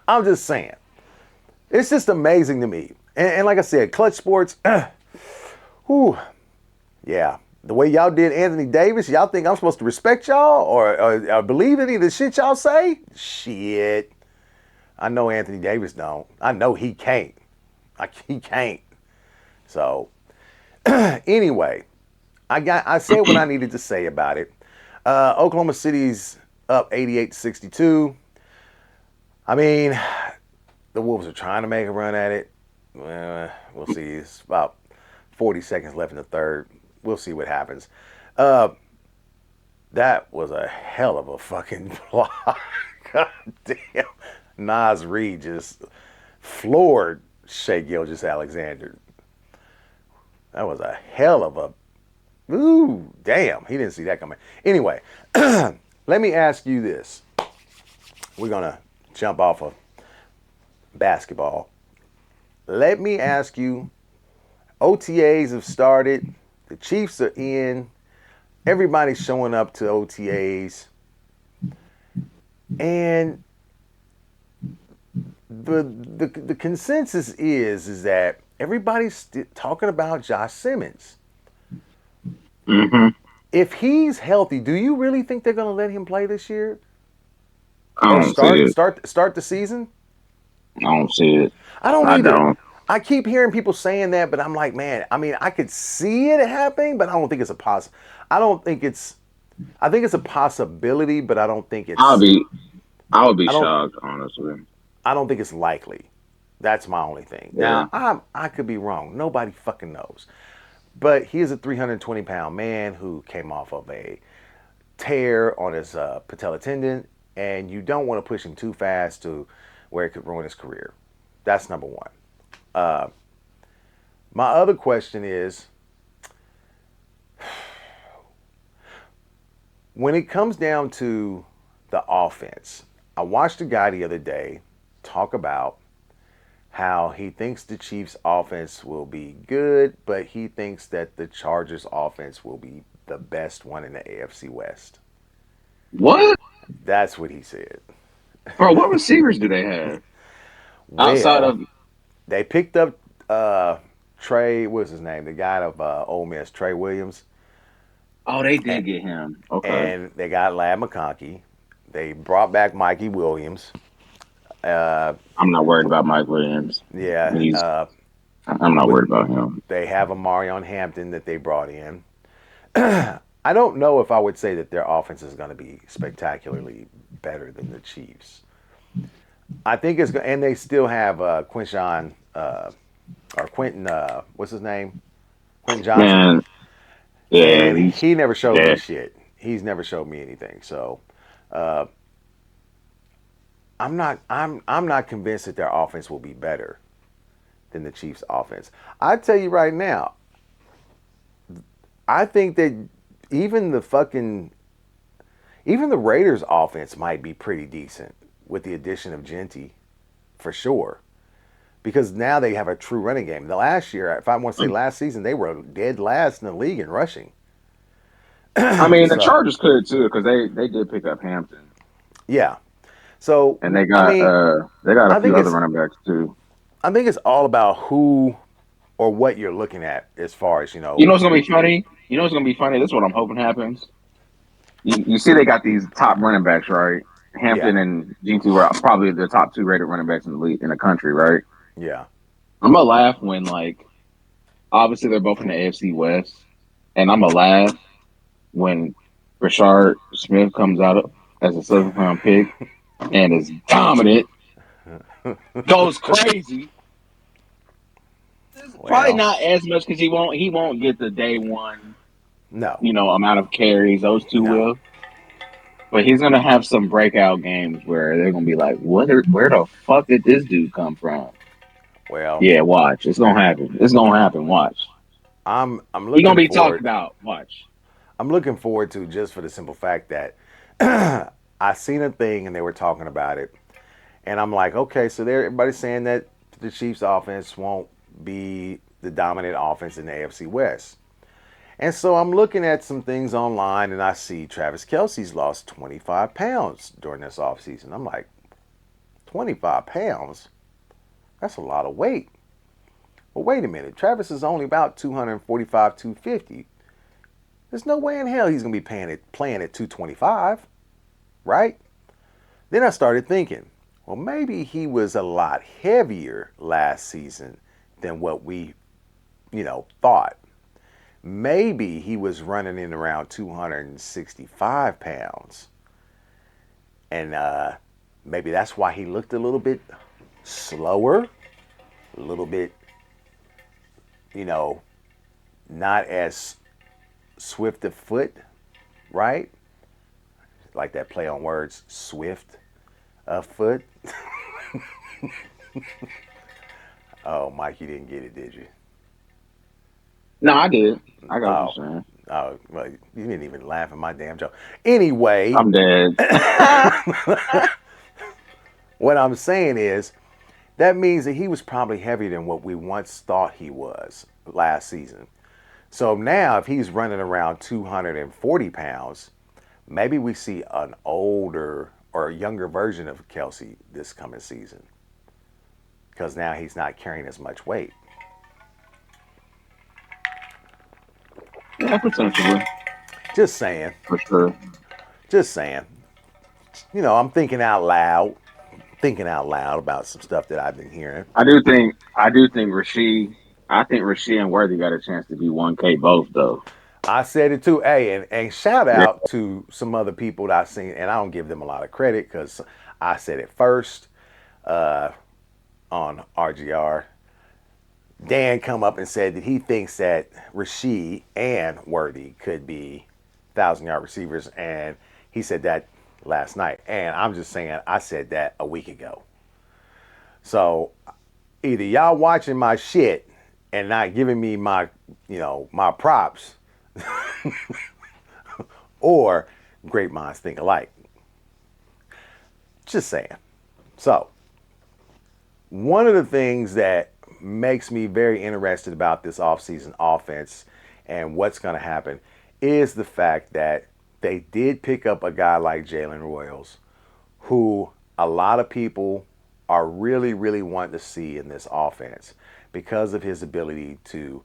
I'm just saying. It's just amazing to me. And like I said, Klutch Sports, whew, yeah. The way y'all did Anthony Davis, y'all think I'm supposed to respect y'all or believe any of the shit y'all say? Shit. I know Anthony Davis don't. I know he can't. He can't. So, anyway, I said what I needed to say about it. Oklahoma City's up 88-62. I mean, the Wolves are trying to make a run at it. We'll see. It's about 40 seconds left in the third. We'll see what happens. That was a hell of a fucking block. God damn. Nas Reed just floored Shai Gilgeous-Alexander. That was a hell of a Ooh, damn. He didn't see that coming. Anyway, let me ask you this. We're going to jump off of basketball. Let me ask you, OTAs have started. The Chiefs are in. Everybody's showing up to OTAs. And the consensus is that everybody's talking about Josh Simmons. Mm-hmm. If he's healthy, do you really think they're going to let him play this year I or don't see it. start the season? I don't see it. I don't I either. don't. I keep hearing people saying that, but I'm like, man, I mean, I could see it happening, but I don't think it's a I don't think it's. I think it's a possibility, but I don't think I'll it's. be. I would be I don't. shocked, honestly. I don't think it's likely. That's my only thing. Yeah. Now, I could be wrong. Nobody fucking knows. But he is a 320-pound man who came off of a tear on his patella tendon, and you don't want to push him too fast to where it could ruin his career. That's number one. My other question is, when it comes down to the offense, I watched a guy the other day talk about how he thinks the Chiefs' offense will be good, but he thinks that the Chargers' offense will be the best one in the AFC West. What, That's what he said. bro? What receivers do they have outside Well, of? they picked up Trey, what's his name? The guy of Ole Miss, Trey Williams, Oh, they and, did get him. Okay. and they got Lad McConkey. They brought back Mikey Williams. Uh, I'm not worried about Mike Williams. yeah, He's. I'm not with worried about him. they have a Marion Hampton that they brought in. I don't know if I would say that their offense is going to be spectacularly better than the Chiefs. I think it's and they still have Quinshawn or Quentin. What's his name? Quentin Johnson, Man, yeah, and he's he never showed me dead. shit. He's never showed me anything. So uh, I'm not convinced that their offense will be better than the Chiefs' offense. I tell you right now, I think that even the fucking even the Raiders' offense might be pretty decent with the addition of Genty, for sure. Because now they have a true running game. The last year, if I want to say last season, they were dead last in the league in rushing. I mean, the So Chargers could too because they did pick up Hampton yeah. So and they I got mean, a I few think other it's running backs too. I think it's all about who or what you're looking at as far as You know what's gonna be funny? You know what's gonna be funny? This is what I'm hoping happens. You see, they got these top running backs, right? yeah, Hampton and G2 are probably the top two rated running backs in the league in the country, right? yeah, I'm gonna laugh when like obviously they're both in the AFC West, and I'm gonna laugh when Rashard Smith comes out as a 7th round pick and is dominant, goes crazy. Probably well, not as much because he won't get the day one no, amount of carries. Those two no, will, but he's gonna have some breakout games where they're gonna be like, where the fuck did this dude come from? well, Yeah, watch. It's gonna happen. It's gonna happen. Watch. I'm He gonna looking be talked forward. about. Watch. I'm looking forward to just for the simple fact that I seen a thing and they were talking about it, and I'm like, okay, so there everybody's saying that the Chiefs' offense won't be the dominant offense in the AFC West. And so I'm looking at some things online and I see Travis Kelsey's lost 25 pounds during this offseason. I'm like, 25 pounds? That's a lot of weight. Well, wait a minute. Travis is only about 245, 250. There's no way in hell he's going to be playing at 225, right? Then I started thinking, well, maybe he was a lot heavier last season than what we, thought. Maybe he was running in around 265 pounds. And maybe that's why he looked a little bit slower, a little bit, you know, not as swift of foot, right? Like that play on words, swift of foot. Oh, Mike, you didn't get it, did you? No, I did. I got what you're Oh, saying. Oh, well, you didn't even laugh at my damn joke. Anyway, I'm dead. what I'm saying is that means that he was probably heavier than what we once thought he was last season. So now, if he's running around 240 pounds, maybe we see an older or a younger version of Kelsey this coming season because now he's not carrying as much weight. Yeah, potentially. Just saying. For sure. Just saying. You know, I'm thinking out loud. Thinking out loud about some stuff that I've been hearing. I do think Rasheed and Worthy got a chance to be 1K both though. I said it too. Hey, and shout Yeah. out to some other people that I've seen, and I don't give them a lot of credit because I said it first on RGR. Dan come up and said that he thinks that Rasheed and Worthy could be 1,000-yard receivers, and he said that last night. And I'm just saying, I said that a week ago. So either y'all watching my shit and not giving me my, my props, or great minds think alike. Just saying. So, one of the things that makes me very interested about this offseason offense and what's going to happen is the fact that they did pick up a guy like Jalen Royals, who a lot of people are really, really wanting to see in this offense because of his ability to,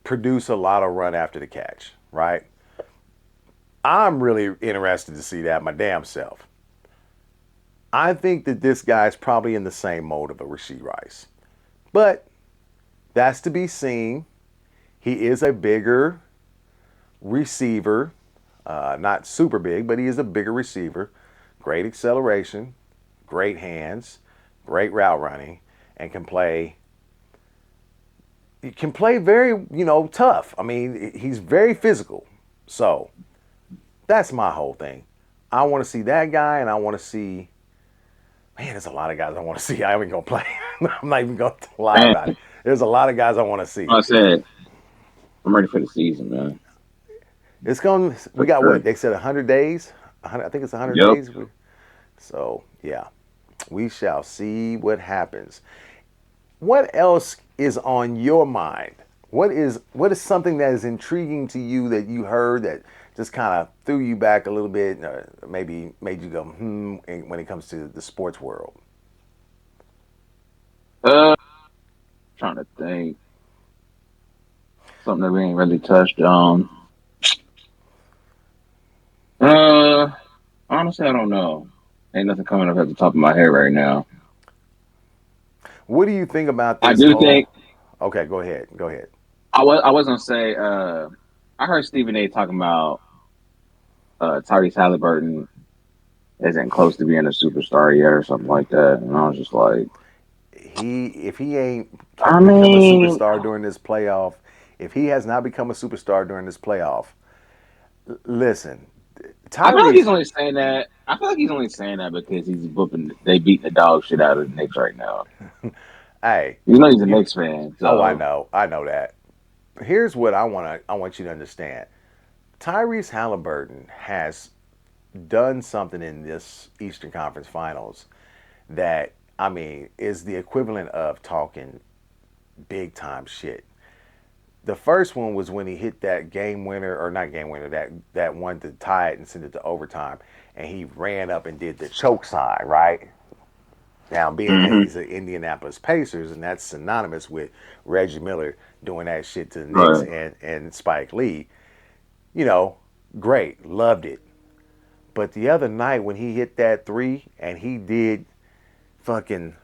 produce a lot of run after the catch, right? I'm really interested to see that my damn self. I think that this guy's probably in the same mode of a Rashee Rice. But that's to be seen. He is a bigger receiver. Not super big, but he is a bigger receiver. Great acceleration, great hands, great route running, and can play very, tough. I mean, he's very physical. So that's my whole thing. I want to see that guy, and I want to see. Man, there's a lot of guys I want to see. I ain't gonna play. I'm not even gonna lie Man, about it. There's a lot of guys I want to see. like I said, I'm ready for the season, man. It's going. We For got sure. what they said. 100 days. 100, I think it's 100 Yep. days. So yeah, we shall see what happens. What else is on your mind? What is something that is intriguing to you that you heard that just kind of threw you back a little bit, or maybe made you go when it comes to the sports world? Uh, trying to think something that we ain't really touched on. Uh, honestly, I don't know. Ain't nothing coming up at the top of my head right now. What do you think about I this do whole? think Okay, go ahead. Go ahead. I was gonna say. I heard Stephen A. talking about Tyrese Halliburton isn't close to being a superstar yet or something like that, and I was just like, If he ain't I become a mean, superstar during this playoff, if he has not become a superstar during this playoff, listen, I feel like Tyrese. he's only saying that. I feel like he's only saying that because he's whooping. They beating the dog shit out of the Knicks right now. Hey, You know he's a Knicks fan, oh, so I know that. Here's what I want you to understand. Tyrese Halliburton has done something in this Eastern Conference Finals that I mean is the equivalent of talking big time shit. The first one was when he hit that game winner, or not game winner, that one to tie it and send it to overtime, and he ran up and did the choke sign, right? Now, being that hmm he's an Indianapolis Pacers, and that's synonymous with Reggie Miller doing that shit to the Knicks right. and Spike Lee, you know, great, loved it. But the other night when he hit that three and he did fucking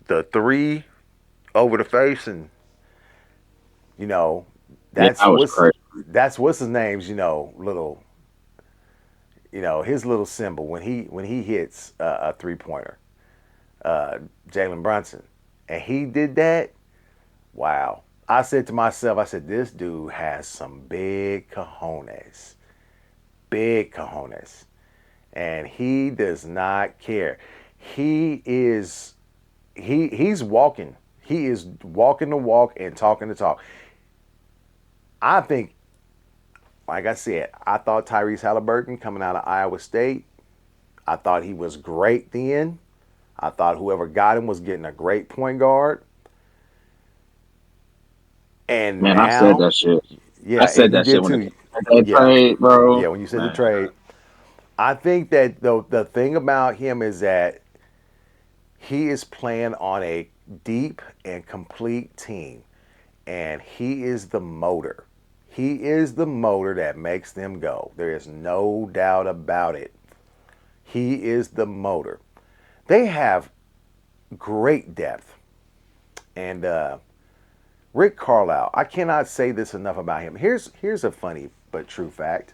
the three over the face, and you know, Yeah, that's I was what's crazy. his name's little his little symbol when he hits a 3 pointer, Jalen Brunson, and he did that. Wow. I said to myself, I said, this dude has some big cojones, and he does not care. He is he's walking. He is walking the walk and talking the talk. I think, like I said, I thought Tyrese Halliburton coming out of Iowa State, I thought he was great then. I thought whoever got him was getting a great point guard. And Man, I said now, that shit. I yeah, said and you that shit did when too. they Yeah, trade, bro. yeah. When you said the Man, trade, I think that the thing about him is that he is playing on a deep and complete team, and he is the motor. He is the motor that makes them go. There is no doubt about it. He is the motor. They have great depth, and Rick Carlisle. I cannot say this enough about him. Here's a funny but true fact.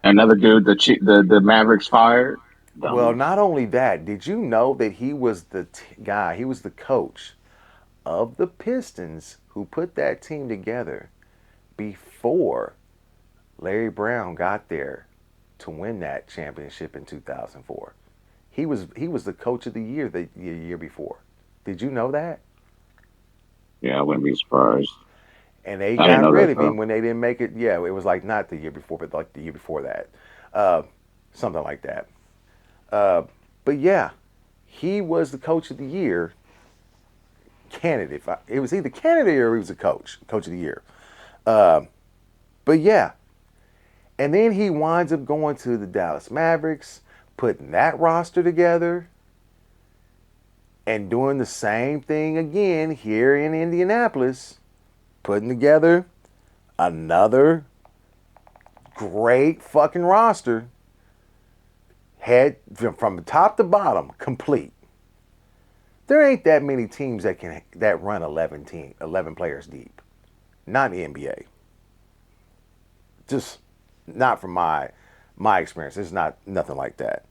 another dude, the Mavericks fired. Well, Dummy. not only that, did you know that he was the guy? He was the coach of the Pistons who put that team together before Larry Brown got there to win that championship in 2004. He was the coach of the year the year before. Did you know that? Yeah, I wouldn't be surprised. And they I didn't got know rid that of him though. when they didn't make it. Yeah, it was like not the year before, but like the year before that, uh, something like that. Uh, but yeah, he was the coach of the year candidate. It was either candidate or he was a coach of the year. Uh, but yeah, and then he winds up going to the Dallas Mavericks, putting that roster together, and doing the same thing again here in Indianapolis, putting together another great fucking roster, head from top to bottom, complete. There ain't that many teams that run 11 players deep. Not in the NBA. Just not from my experience. It's not nothing like that.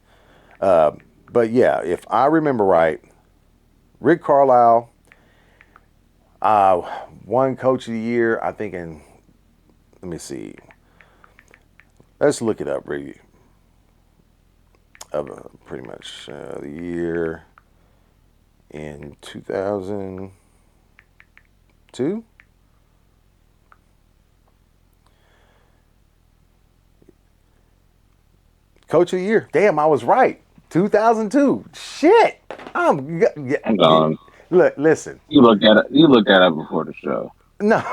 Uh, but yeah, if I remember right, Rick Carlisle uh, won Coach of the Year. I think in, let me see. Let's look it up. Really, pretty much the year in 2002. Coach of the Year. Damn, I was right. 2002. Shit. I'm gone. Look, listen. You looked at it. You looked at it before the show. No.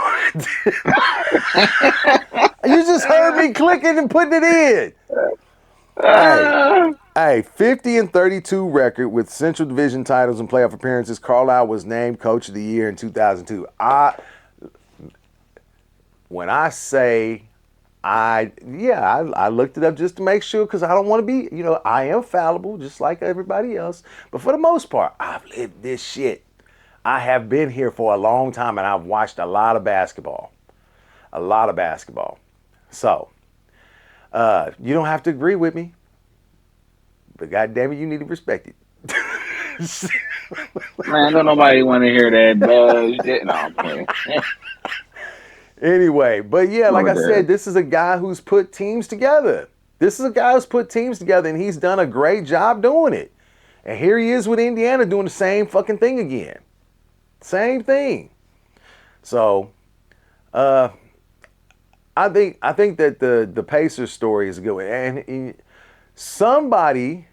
You just heard me clicking and putting it in. Hey, hey, 50 and 32 record with Central Division titles and playoff appearances. Carlisle was named Coach of the Year in 2002. When I say I looked it up just to make sure because I don't want to be, I am fallible just like everybody else. But for the most part, I've lived this shit. I have been here for a long time and I've watched a lot of basketball. A lot of basketball. So, you don't have to agree with me, but goddamn it, you need to respect it. Man, don't nobody want to hear that. No, I'm playing. Anyway, but yeah, like Over I said, there. this is a guy who's put teams together. This is a guy who's put teams together, and he's done a great job doing it. And here he is with Indiana doing the same fucking thing again. Same thing. So, uh, I think that the Pacers story is a good one. And somebody,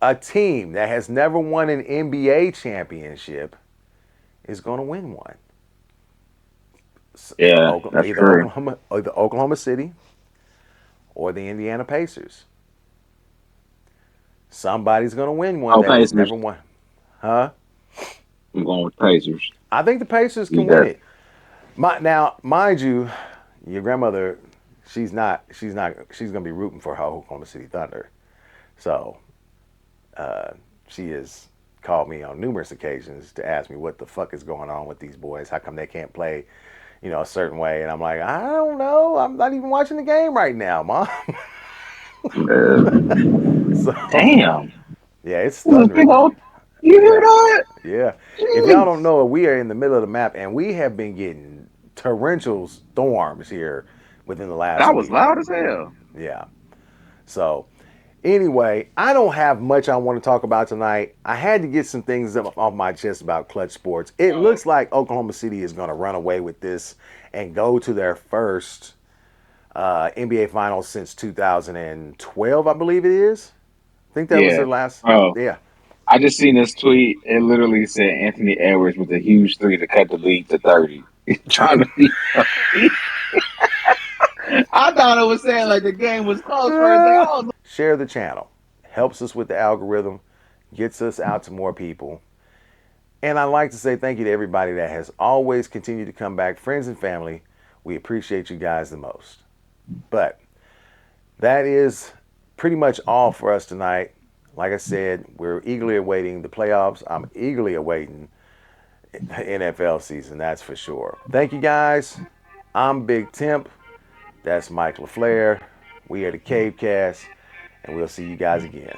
a team that has never won an NBA championship, is going to win one. Yeah, that's true. Either Oklahoma City or the Indiana Pacers. Somebody's going to win one Oh, that has Pacers. never won. Huh? I'm going with Pacers. I think the Pacers You can win got it. Now, mind you, your grandmother, she's going to be rooting for her Oklahoma City Thunder. So, uh, she has called me on numerous occasions to ask me what the fuck is going on with these boys. How come they can't play, a certain way? And I'm like, I don't know. I'm not even watching the game right now, Mom. So, damn. yeah, it's This is big thundering. old. You hear Yeah, that? yeah. If y'all don't Jeez. know, we are in the middle of the map, and we have been getting torrential storms here within the last That was week. loud as hell. Yeah. So Anyway, I don't have much I want to talk about tonight. I had to get some things off my chest about Klutch Sports. It looks like Oklahoma City is going to run away with this and go to their first NBA Finals since 2012, I believe it is. I think that was Yeah. their last. Oh, Yeah. I just seen this tweet. It literally said Anthony Edwards with a huge three to cut the lead to 30. Trying to be funny. I thought it was saying like the game was close first. Like, oh, Share the channel. Helps us with the algorithm, gets us out to more people. And I'd like to say thank you to everybody that has always continued to come back, friends and family. We appreciate you guys the most. But that is pretty much all for us tonight. Like I said, we're eagerly awaiting the playoffs. I'm eagerly awaiting NFL season, that's for sure. Thank you guys. I'm Big Temp. That's Mike LaFleur. We are the Cavecast, and we'll see you guys again.